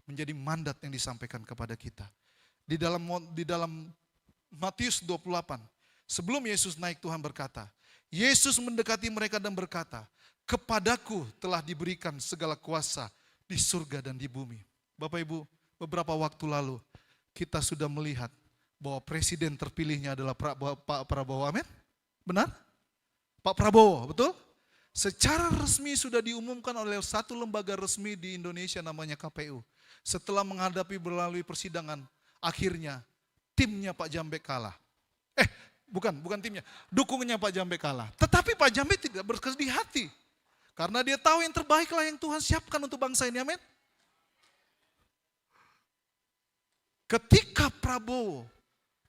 menjadi mandat yang disampaikan kepada kita. Di dalam Matius 28, sebelum Yesus naik Tuhan berkata, Yesus mendekati mereka dan berkata, kepadaku telah diberikan segala kuasa di surga dan di bumi. Bapak Ibu, beberapa waktu lalu kita sudah melihat bahwa presiden terpilihnya adalah Pak Prabowo, amin? Benar? Pak Prabowo, betul? Secara resmi sudah diumumkan oleh satu lembaga resmi di Indonesia namanya KPU. Setelah menghadapi melalui persidangan, akhirnya timnya Pak Jambek kalah. Bukan timnya, dukungnya Pak Jambek kalah. Tetapi Pak Jambek tidak bersedih hati. Karena dia tahu yang terbaiklah yang Tuhan siapkan untuk bangsa ini, amin? Ketika Prabowo,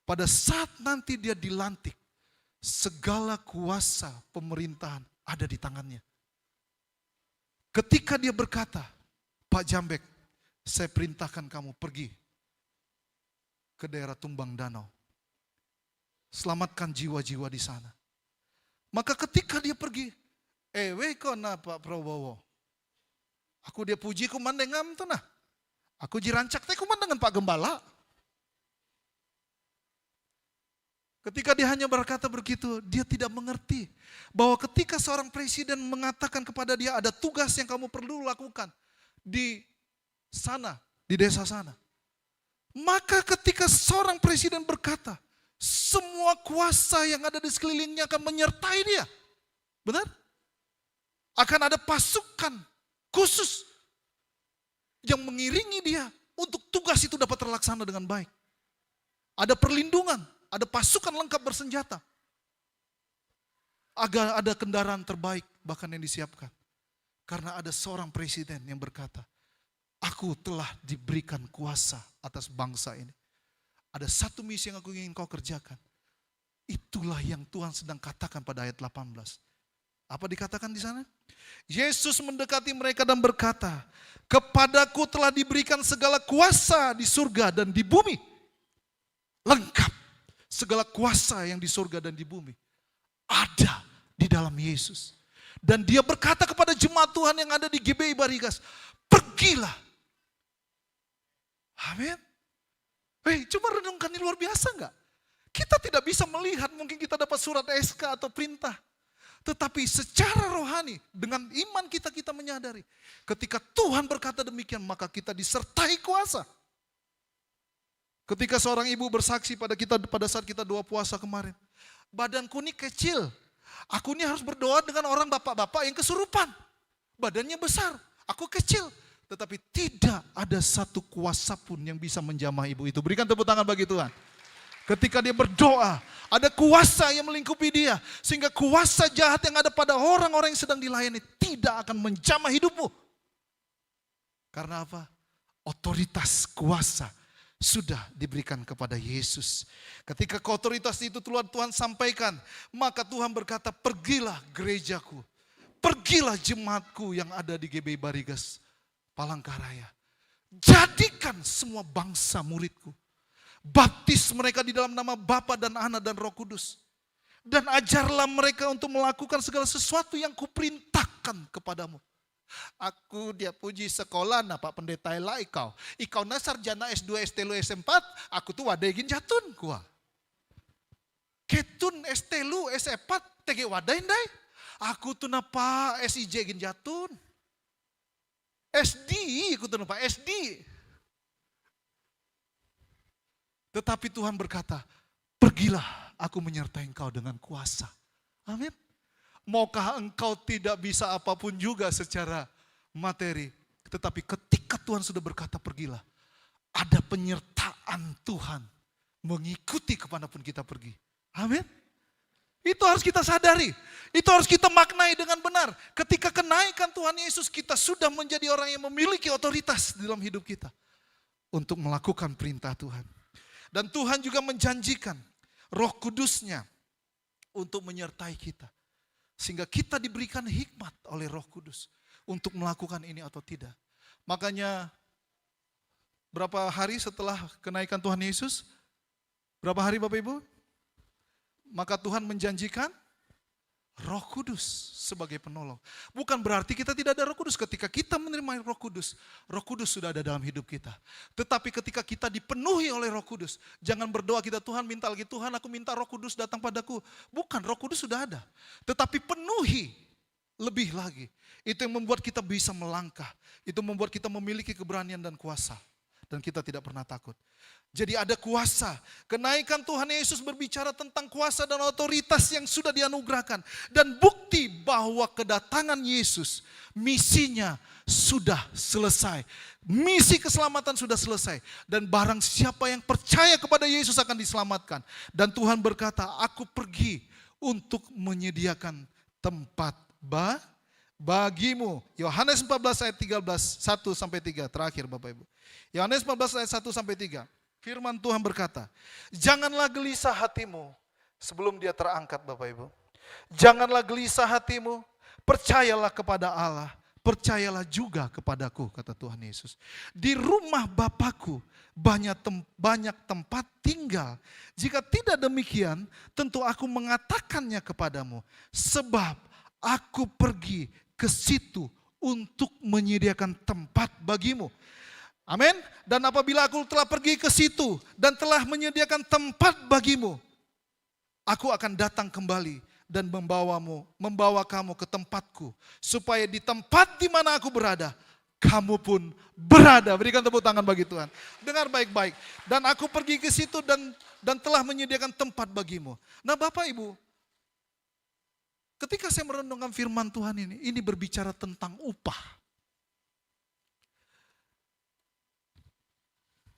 pada saat nanti dia dilantik, segala kuasa pemerintahan ada di tangannya. Ketika dia berkata, Pak Jambek, saya perintahkan kamu pergi ke daerah Tumbang Danau. Selamatkan jiwa-jiwa di sana. Maka ketika dia pergi, kona Pak Prabowo. Aku dia puji kumandengam tuh nah. Aku jirancak teh kumandangan Pak Gembala. Ketika dia hanya berkata begitu, dia tidak mengerti bahwa ketika seorang presiden mengatakan kepada dia ada tugas yang kamu perlu lakukan di sana, di desa sana. Maka ketika seorang presiden berkata, semua kuasa yang ada di sekelilingnya akan menyertai dia. Benar? Akan ada pasukan khusus yang mengiringi dia untuk tugas itu dapat terlaksana dengan baik. Ada perlindungan, ada pasukan lengkap bersenjata. Ada kendaraan terbaik bahkan yang disiapkan. Karena ada seorang presiden yang berkata, aku telah diberikan kuasa atas bangsa ini. Ada satu misi yang aku ingin kau kerjakan. Itulah yang Tuhan sedang katakan pada ayat 18. Apa dikatakan di sana? Yesus mendekati mereka dan berkata, kepadaku telah diberikan segala kuasa di surga dan di bumi. Lengkap. Segala kuasa yang di surga dan di bumi ada di dalam Yesus. Dan dia berkata kepada jemaat Tuhan yang ada di GBI Barigas, pergilah. Amin. Coba renungkan, ini luar biasa enggak? Kita tidak bisa melihat, mungkin kita dapat surat SK atau perintah. Tetapi secara rohani, dengan iman kita menyadari. Ketika Tuhan berkata demikian, maka kita disertai kuasa. Ketika seorang ibu bersaksi pada saat kita doa puasa kemarin. Badanku ini kecil. Aku ini harus berdoa dengan orang bapak-bapak yang kesurupan. Badannya besar, aku kecil. Tetapi tidak ada satu kuasa pun yang bisa menjamah ibu itu. Berikan tepuk tangan bagi Tuhan. Ketika dia berdoa, ada kuasa yang melingkupi dia. Sehingga kuasa jahat yang ada pada orang-orang yang sedang dilayani tidak akan menjamah hidupmu. Karena apa? Otoritas kuasa sudah diberikan kepada Yesus. Ketika otoritas itu Tuhan sampaikan, maka Tuhan berkata, pergilah gerejaku. Pergilah jemaatku yang ada di GBI Barigas, Palangkaraya. Jadikan semua bangsa muridku. Baptis mereka di dalam nama Bapa dan Anak dan Roh Kudus. Dan ajarlah mereka untuk melakukan segala sesuatu yang kuperintahkan kepadamu. Aku dia puji sekolah na Pak Pendeta lah ikau. Ikau na sarjana S2, S3, S4. Aku tuh wadegin jatun kuah. Ketun S3, S4 tege wadain dai. Aku tuh na Pak SIJ gin jatun. SD, aku tuh na Pak SD. Tetapi Tuhan berkata, pergilah aku menyertai engkau dengan kuasa. Amin. Maukah engkau tidak bisa apapun juga secara materi. Tetapi ketika Tuhan sudah berkata pergilah. Ada penyertaan kerajaan Tuhan mengikuti kemanapun kita pergi. Amin. Itu harus kita sadari. Itu harus kita maknai dengan benar. Ketika kenaikan Tuhan Yesus, kita sudah menjadi orang yang memiliki otoritas dalam hidup kita untuk melakukan perintah Tuhan. Dan Tuhan juga menjanjikan Roh Kudus-Nya untuk menyertai kita. Sehingga kita diberikan hikmat oleh Roh Kudus untuk melakukan ini atau tidak. Makanya berapa hari setelah kenaikan Tuhan Yesus? Berapa hari Bapak Ibu? Maka Tuhan menjanjikan Roh Kudus sebagai penolong. Bukan berarti kita tidak ada Roh Kudus. Ketika kita menerima Roh Kudus sudah ada dalam hidup kita. Tetapi ketika kita dipenuhi oleh Roh Kudus, jangan berdoa kita, Tuhan minta lagi, Tuhan aku minta Roh Kudus datang padaku. Bukan, Roh Kudus sudah ada. Tetapi penuhi lebih lagi. Itu yang membuat kita bisa melangkah. Itu membuat kita memiliki keberanian dan kuasa. Dan kita tidak pernah takut. Jadi ada kuasa. Kenaikan Tuhan Yesus berbicara tentang kuasa dan otoritas yang sudah dianugerahkan. Dan bukti bahwa kedatangan Yesus, misinya sudah selesai. Misi keselamatan sudah selesai. Dan barang siapa yang percaya kepada Yesus akan diselamatkan. Dan Tuhan berkata, aku pergi untuk menyediakan tempat bagimu. Yohanes 14 ayat 13, 1-3. Terakhir Bapak Ibu. Yohanes 14 ayat 1-3. Firman Tuhan berkata, janganlah gelisah hatimu sebelum dia terangkat Bapak Ibu. Janganlah gelisah hatimu, percayalah kepada Allah, percayalah juga kepadaku, kata Tuhan Yesus. Di rumah Bapakku banyak tempat tinggal. Jika tidak demikian, tentu aku mengatakannya kepadamu. Sebab aku pergi ke situ untuk menyediakan tempat bagimu. Amin. Dan apabila aku telah pergi ke situ dan telah menyediakan tempat bagimu, aku akan datang kembali dan membawa kamu ke tempatku, supaya di tempat di mana aku berada, kamu pun berada. Berikan tepuk tangan bagi Tuhan. Dengar baik-baik. Dan aku pergi ke situ dan telah menyediakan tempat bagimu. Nah Bapak Ibu, ketika saya merenungkan firman Tuhan ini berbicara tentang upah.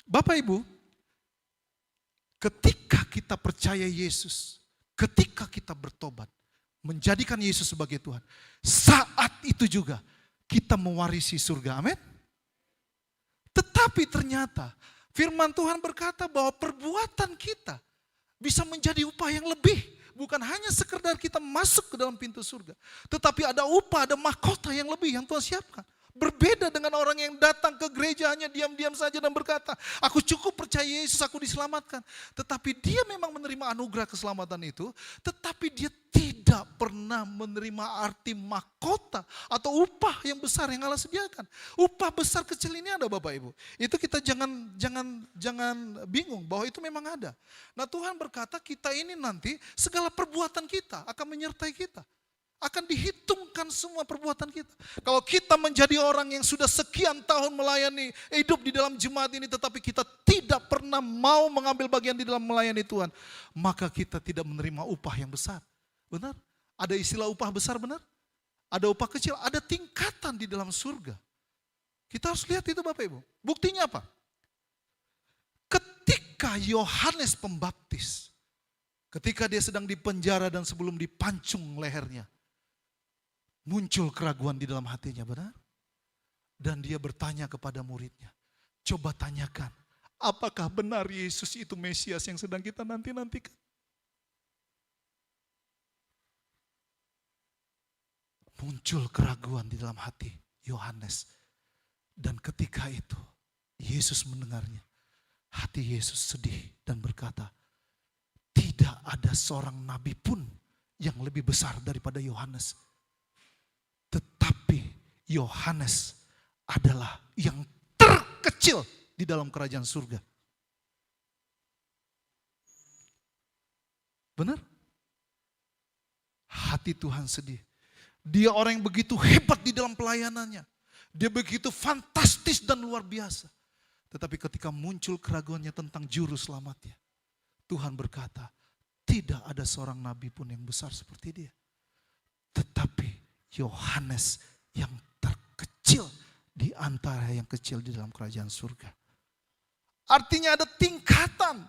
Bapak Ibu, ketika kita percaya Yesus, ketika kita bertobat, menjadikan Yesus sebagai Tuhan, saat itu juga kita mewarisi surga, amin. Tetapi ternyata firman Tuhan berkata bahwa perbuatan kita bisa menjadi upah yang lebih. Bukan hanya sekedar kita masuk ke dalam pintu surga, tetapi ada upah, ada mahkota yang lebih yang Tuhan siapkan. Berbeda dengan orang yang datang ke gereja hanya diam-diam saja dan berkata, aku cukup percaya Yesus, aku diselamatkan. Tetapi dia memang menerima anugerah keselamatan itu, tetapi dia tidak pernah menerima arti mahkota atau upah yang besar yang Allah sediakan. Upah besar kecil ini ada Bapak Ibu. Itu kita jangan bingung bahwa itu memang ada. Nah Tuhan berkata kita ini nanti segala perbuatan kita akan menyertai kita. Akan dihitungkan semua perbuatan kita. Kalau kita menjadi orang yang sudah sekian tahun melayani, hidup di dalam jemaat ini, tetapi kita tidak pernah mau mengambil bagian di dalam melayani Tuhan, maka kita tidak menerima upah yang besar. Benar? Ada istilah upah besar, benar? Ada upah kecil, ada tingkatan di dalam surga. Kita harus lihat itu Bapak Ibu. Buktinya apa? Ketika Yohanes Pembaptis, ketika dia sedang dipenjara dan sebelum dipancung lehernya, muncul keraguan di dalam hatinya, benar? Dan dia bertanya kepada muridnya, coba tanyakan, apakah benar Yesus itu Mesias yang sedang kita nanti-nantikan? Muncul keraguan di dalam hati Yohanes. Dan ketika itu, Yesus mendengarnya. Hati Yesus sedih dan berkata, tidak ada seorang nabi pun yang lebih besar daripada Yohanes. Tetapi Yohanes adalah yang terkecil di dalam kerajaan surga. Benar? Hati Tuhan sedih. Dia orang yang begitu hebat di dalam pelayanannya. Dia begitu fantastis dan luar biasa. Tetapi ketika muncul keraguannya tentang juru selamatnya, Tuhan berkata, tidak ada seorang nabi pun yang besar seperti dia. Tetapi Yohanes yang terkecil di antara yang kecil di dalam kerajaan surga. Artinya ada tingkatan.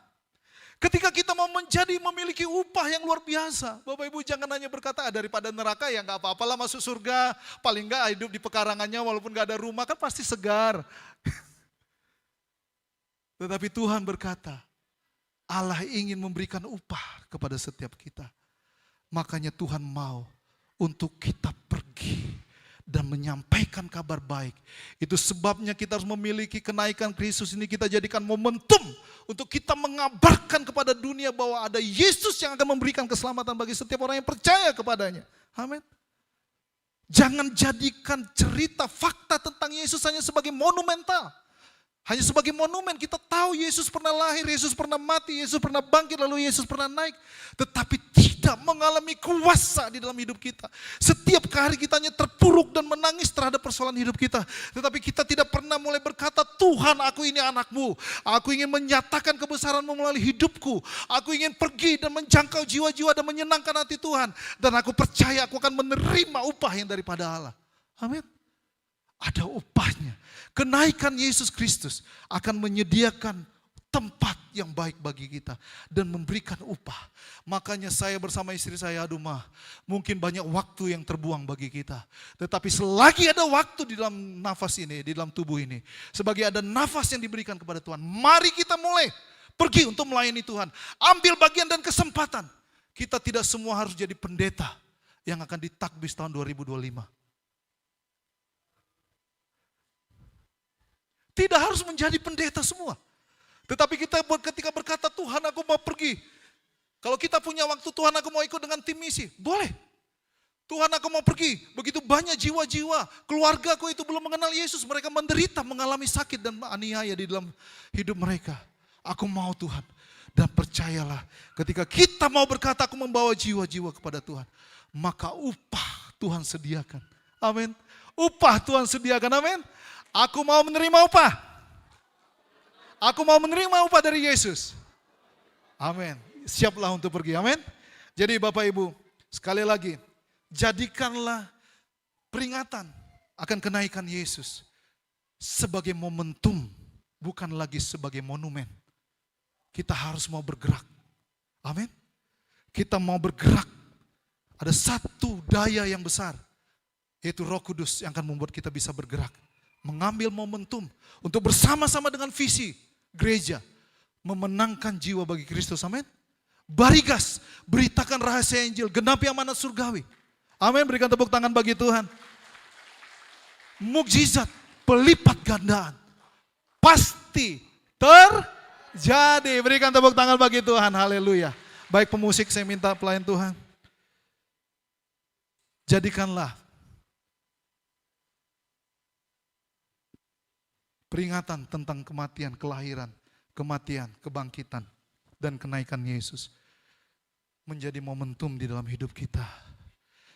Ketika kita mau memiliki upah yang luar biasa. Bapak Ibu jangan hanya berkata daripada neraka ya gak apa-apalah masuk surga. Paling gak hidup di pekarangannya walaupun gak ada rumah kan pasti segar. Tetapi Tuhan berkata, Allah ingin memberikan upah kepada setiap kita. Makanya Tuhan mau untuk kita pergi dan menyampaikan kabar baik. Itu sebabnya kita harus memiliki kenaikan Kristus ini, kita jadikan momentum untuk kita mengabarkan kepada dunia bahwa ada Yesus yang akan memberikan keselamatan bagi setiap orang yang percaya kepadanya. Amin. Jangan jadikan cerita fakta tentang Yesus hanya sebagai monumental. Hanya sebagai monumen, kita tahu Yesus pernah lahir, Yesus pernah mati, Yesus pernah bangkit, lalu Yesus pernah naik. Tetapi tidak mengalami kuasa di dalam hidup kita. Setiap hari kita hanya terpuruk dan menangis terhadap persoalan hidup kita. Tetapi kita tidak pernah mulai berkata, Tuhan aku ini anakmu. Aku ingin menyatakan kebesaranmu melalui hidupku. Aku ingin pergi dan menjangkau jiwa-jiwa dan menyenangkan hati Tuhan. Dan aku percaya aku akan menerima upah yang daripada Allah. Amin. Ada upahnya. Kenaikan Yesus Kristus akan menyediakan tempat yang baik bagi kita dan memberikan upah. Makanya saya bersama istri saya, aduh mungkin banyak waktu yang terbuang bagi kita. Tetapi selagi ada waktu di dalam nafas ini, di dalam tubuh ini, sebagai ada nafas yang diberikan kepada Tuhan, mari kita mulai pergi untuk melayani Tuhan. Ambil bagian dan kesempatan. Kita tidak semua harus jadi pendeta yang akan ditakbis tahun 2025. Tidak harus menjadi pendeta semua. Tetapi kita ketika berkata, Tuhan aku mau pergi. Kalau kita punya waktu, Tuhan aku mau ikut dengan tim misi. Boleh. Tuhan aku mau pergi. Begitu banyak jiwa-jiwa. Keluargaku itu belum mengenal Yesus. Mereka menderita, mengalami sakit dan aniaya di dalam hidup mereka. Aku mau Tuhan. Dan percayalah, ketika kita mau berkata aku membawa jiwa-jiwa kepada Tuhan, maka upah Tuhan sediakan. Amin. Upah Tuhan sediakan. Amin. Aku mau menerima upah. Aku mau menerima upah dari Yesus. Amin. Siaplah untuk pergi. Amin. Jadi Bapak Ibu, sekali lagi, jadikanlah peringatan akan kenaikan Yesus sebagai momentum, bukan lagi sebagai monumen. Kita harus mau bergerak. Amin. Kita mau bergerak. Ada satu daya yang besar, yaitu Roh Kudus yang akan membuat kita bisa bergerak. Mengambil momentum untuk bersama-sama dengan visi gereja memenangkan jiwa bagi Kristus. Amin. Barigas, beritakan rahasia Injil, genapi amanat surgawi. Amin. Berikan tepuk tangan bagi Tuhan. Mukjizat, pelipat gandaan pasti terjadi. Berikan tepuk tangan bagi Tuhan. Haleluya. Baik pemusik, saya minta pelayan Tuhan. Jadikanlah peringatan tentang kematian, kelahiran, kematian, kebangkitan, dan kenaikan Yesus menjadi momentum di dalam hidup kita.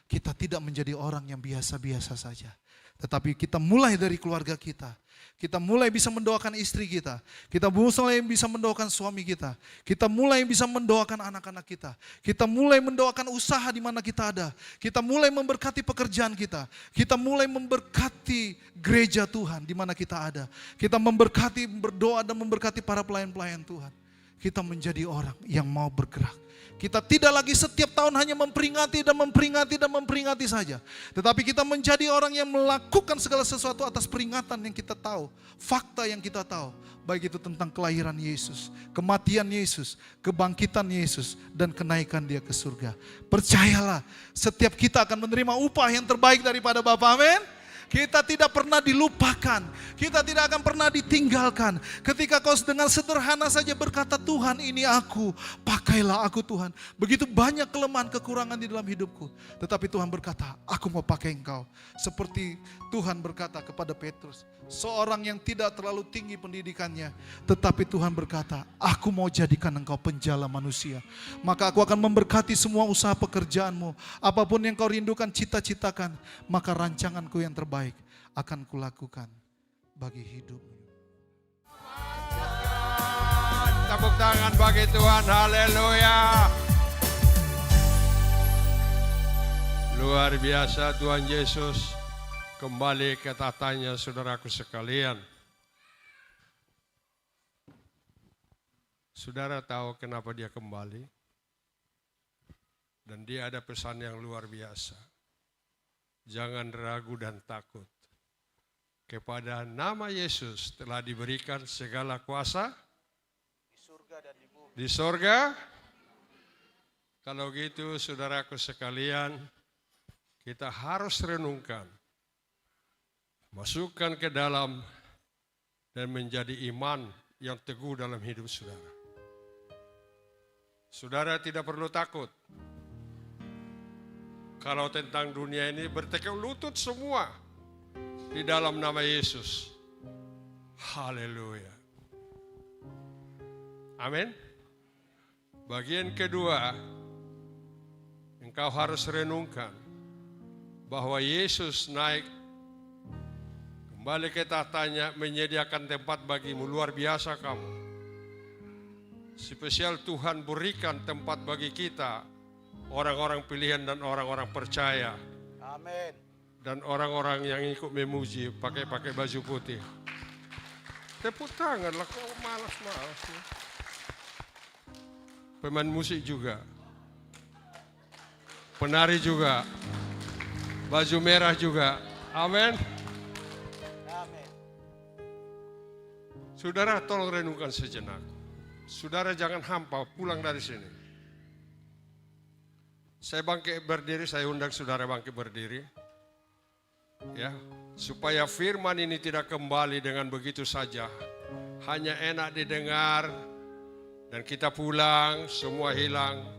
Kita tidak menjadi orang yang biasa-biasa saja. Tetapi kita mulai dari keluarga kita. Kita mulai bisa mendoakan istri kita. Kita mulai bisa mendoakan suami kita. Kita mulai bisa mendoakan anak-anak kita. Kita mulai mendoakan usaha di mana kita ada. Kita mulai memberkati pekerjaan kita. Kita mulai memberkati gereja Tuhan di mana kita ada. Kita memberkati, berdoa dan memberkati para pelayan-pelayan Tuhan. Kita menjadi orang yang mau bergerak. Kita tidak lagi setiap tahun hanya memperingati dan memperingati dan memperingati saja. Tetapi kita menjadi orang yang melakukan segala sesuatu atas peringatan yang kita tahu. Fakta yang kita tahu. Baik itu tentang kelahiran Yesus, kematian Yesus, kebangkitan Yesus, dan kenaikan dia ke surga. Percayalah, setiap kita akan menerima upah yang terbaik daripada Bapa. Amin. Kita tidak pernah dilupakan. Kita tidak akan pernah ditinggalkan. Ketika kau dengan sederhana saja berkata, Tuhan ini aku, pakailah aku Tuhan. Begitu banyak kelemahan, kekurangan di dalam hidupku. Tetapi Tuhan berkata, aku mau pakai engkau. Seperti Tuhan berkata kepada Petrus, seorang yang tidak terlalu tinggi pendidikannya. Tetapi Tuhan berkata, aku mau jadikan engkau penjala manusia. Maka aku akan memberkati semua usaha pekerjaanmu. Apapun yang kau rindukan, cita-citakan. Maka rancanganku yang terbaik akan kulakukan bagi hidupmu. Tepuk tangan bagi Tuhan, haleluya. Luar biasa Tuhan Yesus. Kembali ke tatanya saudaraku sekalian. Saudara tahu kenapa dia kembali? Dan dia ada pesan yang luar biasa. Jangan ragu dan takut. Kepada nama Yesus telah diberikan segala kuasa Di surga dan di bumi. di sorga. Kalau gitu saudaraku sekalian, kita harus renungkan. Masukkan ke dalam dan menjadi iman yang teguh dalam hidup saudara. Saudara tidak perlu takut. Kalau tentang dunia ini bertekuk lutut semua di dalam nama Yesus. Haleluya. Amin. Bagian kedua, engkau harus renungkan bahwa Yesus naik kembali ke tahtanya, menyediakan tempat bagimu. Luar biasa kamu. Spesial Tuhan berikan tempat bagi kita, orang-orang pilihan dan orang-orang percaya. Amin. Dan orang-orang yang ikut memuji pakai baju putih. Tepuk tangan lah, kok malas-malas. Pemain musik juga. Penari juga. Baju merah juga. Amin. Amin. Saudara tolong renungkan sejenak. Saudara jangan hampa pulang dari sini. Saya bangkit berdiri, saya undang saudara bangkit berdiri. Ya, supaya firman ini tidak kembali dengan begitu saja. Hanya enak didengar dan kita pulang, semua hilang.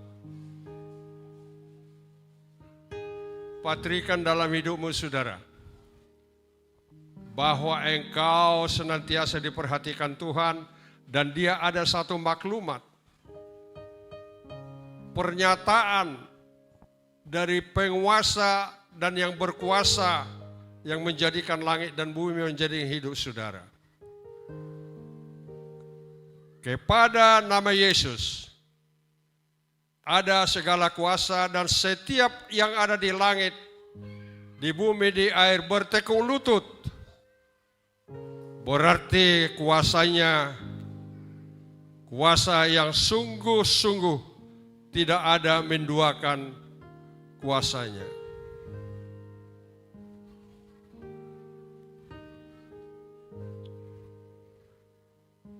Patrikan dalam hidupmu saudara, bahwa engkau senantiasa diperhatikan Tuhan dan dia ada satu maklumat. Pernyataan dari penguasa dan yang berkuasa yang menjadikan langit dan bumi menjadi hidup saudara. Kepada nama Yesus ada segala kuasa dan setiap yang ada di langit, di bumi, di air bertekuk lutut. Berarti kuasanya kuasa yang sungguh-sungguh tidak ada menduakan kuasanya.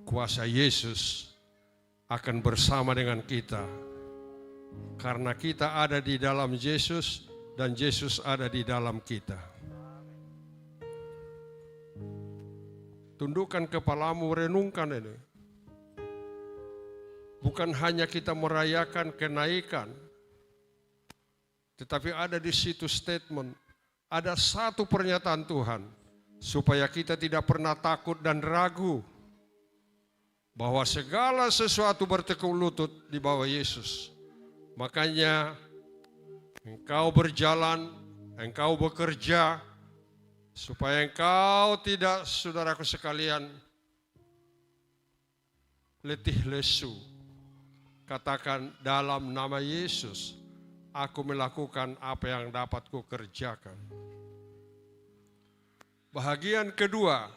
Kuasa Yesus akan bersama dengan kita karena kita ada di dalam Yesus dan Yesus ada di dalam kita. Tundukkan kepalamu, renungkan ini. Bukan hanya kita merayakan kenaikan, tetapi ada di situ statement, ada satu pernyataan Tuhan supaya kita tidak pernah takut dan ragu bahwa segala sesuatu bertekuk lutut di bawah Yesus. Makanya engkau berjalan, engkau bekerja, supaya engkau tidak, saudaraku sekalian, letih lesu. Katakan dalam nama Yesus, aku melakukan apa yang dapat kukerjakan. Bahagian kedua,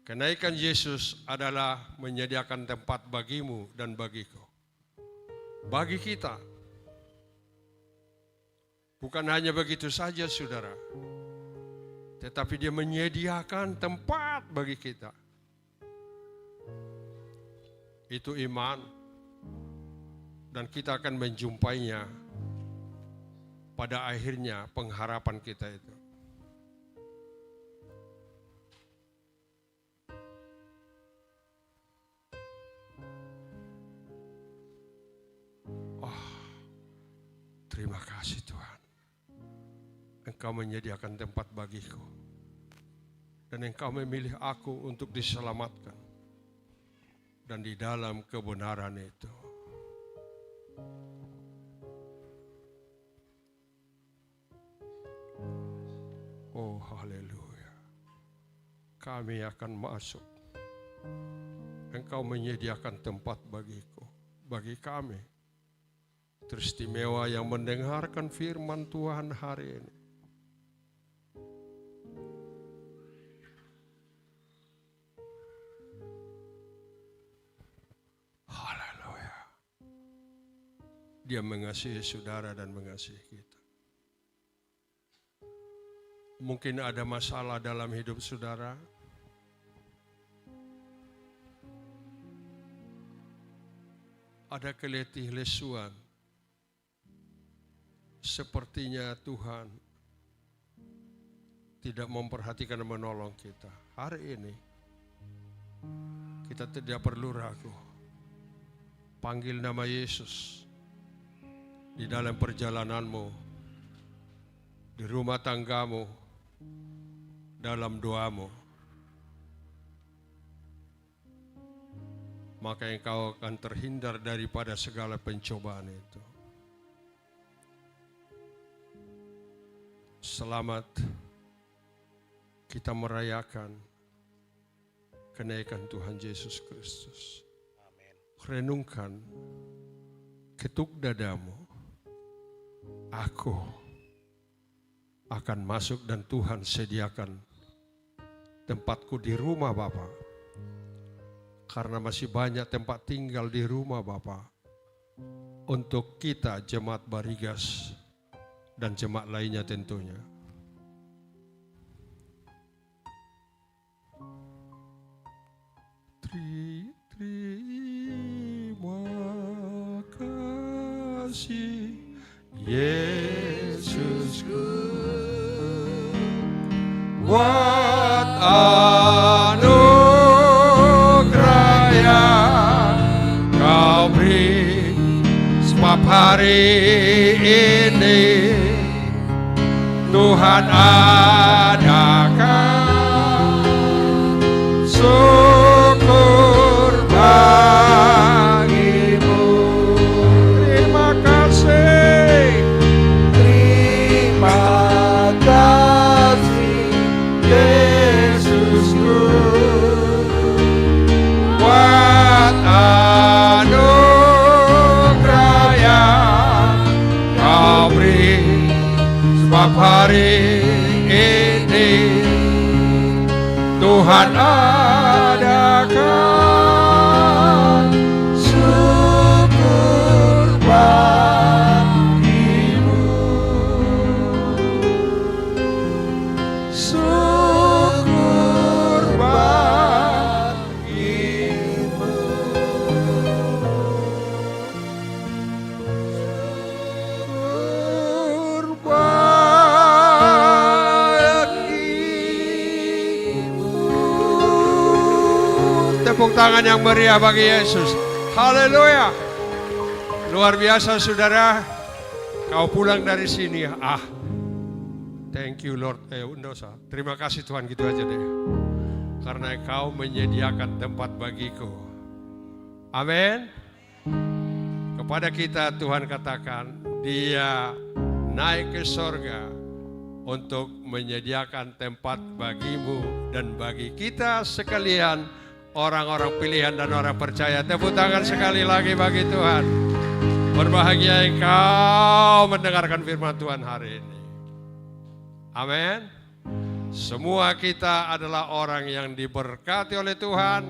kenaikan Yesus adalah menyediakan tempat bagimu dan bagiku. Bagi kita. Bukan hanya begitu saja saudara. Tetapi dia menyediakan tempat bagi kita. Itu iman. Dan kita akan menjumpainya pada akhirnya pengharapan kita itu. Terima kasih Tuhan. Engkau menyediakan tempat bagiku. Dan Engkau memilih aku untuk diselamatkan. Dan di dalam kebenaran itu. Oh haleluya. Kami akan masuk. Engkau menyediakan tempat bagiku. Bagi kami. Teristimewa yang mendengarkan firman Tuhan hari ini. Dia mengasihi saudara dan mengasihi kita. Mungkin ada masalah dalam hidup saudara. Ada keletih lesuan. Sepertinya Tuhan tidak memperhatikan dan menolong kita. Hari ini kita tidak perlu ragu. Panggil nama Yesus di dalam perjalananmu, di rumah tanggamu, dalam doamu. Maka engkau akan terhindar daripada segala pencobaan itu. Selamat kita merayakan kenaikan Tuhan Yesus Kristus. Renungkan, ketuk dadamu. Aku akan masuk dan Tuhan sediakan tempatku di rumah Bapa. Karena masih banyak tempat tinggal di rumah Bapa untuk kita jemaat Barigas dan jemaat lainnya tentunya. Terima kasih Yesusku, buat anugerah yang Kau beri. Sebab hari ini Tuhan adakan syukur bagimu. Terima kasih. Terima kasih Yesusku, buat anugerah yang Kau beri. Sebab hari ini Tuhan adakan syukur bagimu. Syukur bagimu. Syukur bagimu. Tepuk tangan yang meriah bagi Yesus. Haleluya. Luar biasa saudara. Kau pulang dari sini. Thank you Lord. Undosa. Terima kasih Tuhan, gitu aja deh. Karena Kau menyediakan tempat bagiku. Amin. Kepada kita Tuhan katakan, Dia naik ke sorga untuk menyediakan tempat bagimu dan bagi kita sekalian, orang-orang pilihan dan orang percaya. Tepuk tangan sekali lagi bagi Tuhan. Berbahagia engkau mendengarkan firman Tuhan hari ini. Amin. Semua kita adalah orang yang diberkati oleh Tuhan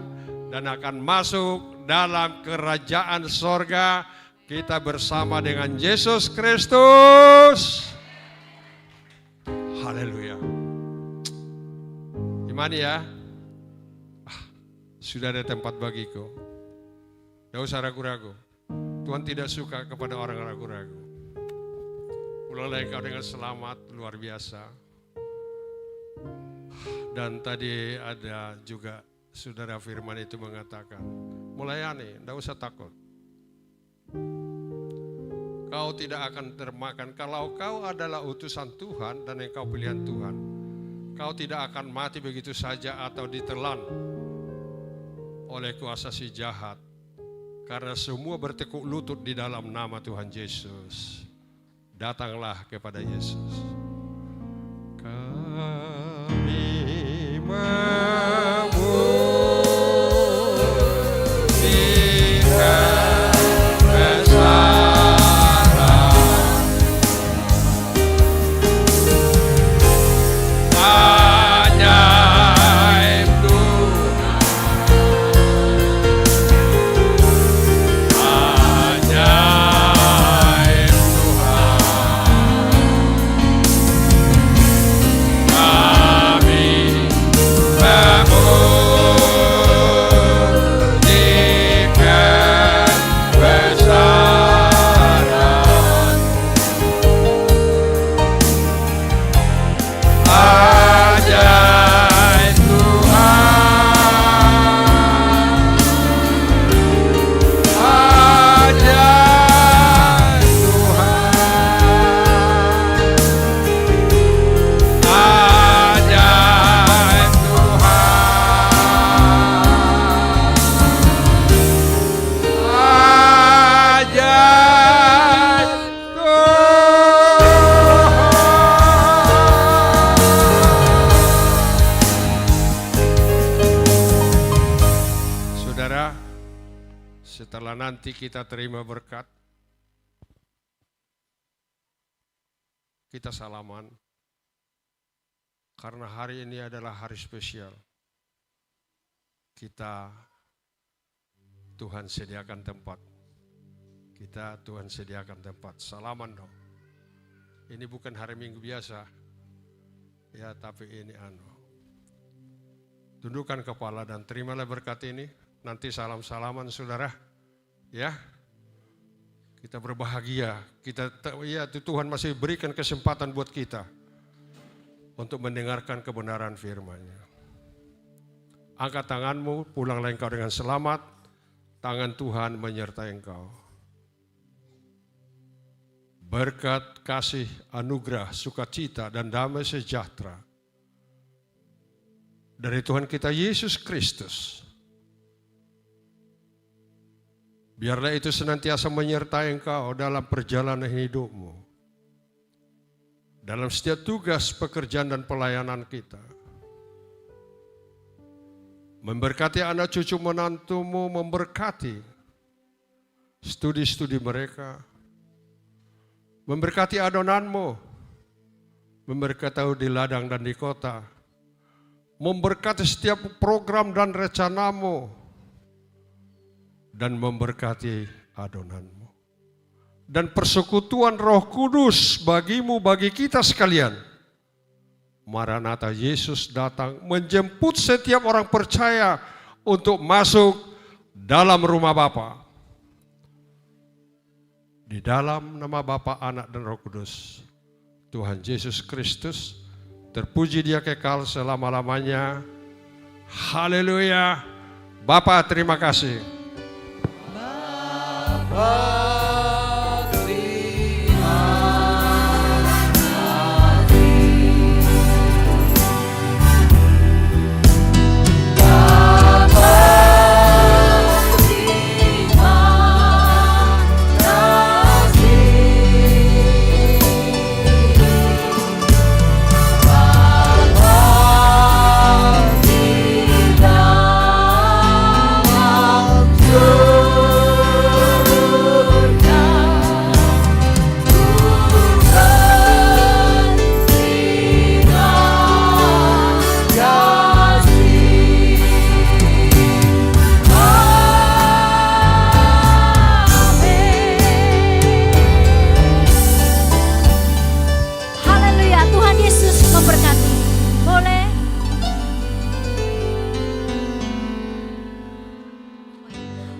dan akan masuk dalam kerajaan sorga kita bersama dengan Yesus Kristus. Haleluya. Gimana ya? Sudah ada tempat bagiku. Tidak usah ragu-ragu. Tuhan tidak suka kepada orang ragu-ragu. Pulanglah engkau dengan selamat, luar biasa. Dan tadi ada juga saudara Firman itu mengatakan, melayani, tidak usah takut. Kau tidak akan termakan. Kalau kau adalah utusan Tuhan dan engkau pilihan Tuhan, kau tidak akan mati begitu saja atau ditelan oleh kuasa si jahat. Karena semua bertekuk lutut di dalam nama Tuhan Yesus. Datanglah kepada Yesus. Kami memuliakan besaran. hati kita terima berkat. Kita salaman. Karena hari ini adalah hari spesial. Tuhan sediakan tempat. Tuhan sediakan tempat. Salaman dong. Ini bukan hari Minggu biasa. Ya, tapi ini tundukkan kepala dan terimalah berkat ini. Nanti salam-salaman saudara. Ya. Kita berbahagia. Tuhan masih berikan kesempatan buat kita untuk mendengarkan kebenaran firman-Nya. Angkat tanganmu, pulanglah engkau dengan selamat. Tangan Tuhan menyertai engkau. Berkat, kasih, anugerah, sukacita, dan damai sejahtera dari Tuhan kita Yesus Kristus. Biarlah itu senantiasa menyertai engkau dalam perjalanan hidupmu. Dalam setiap tugas, pekerjaan, dan pelayanan kita. Memberkati anak cucu menantumu, memberkati studi-studi mereka. Memberkati adonanmu, memberkati di ladang dan di kota. Memberkati setiap program dan rencanamu. Dan memberkati adonanmu. Dan persekutuan Roh Kudus bagimu, bagi kita sekalian. Maranatha, Yesus datang menjemput setiap orang percaya untuk masuk dalam rumah Bapa. Di dalam nama Bapa, Anak, dan Roh Kudus, Tuhan Yesus Kristus, terpuji Dia kekal selama-lamanya. Haleluya. Bapa, terima kasih.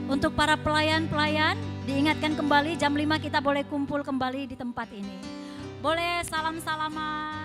Untuk para pelayan-pelayan, diingatkan kembali jam 5 kita boleh kumpul kembali di tempat ini. Boleh salam-salaman.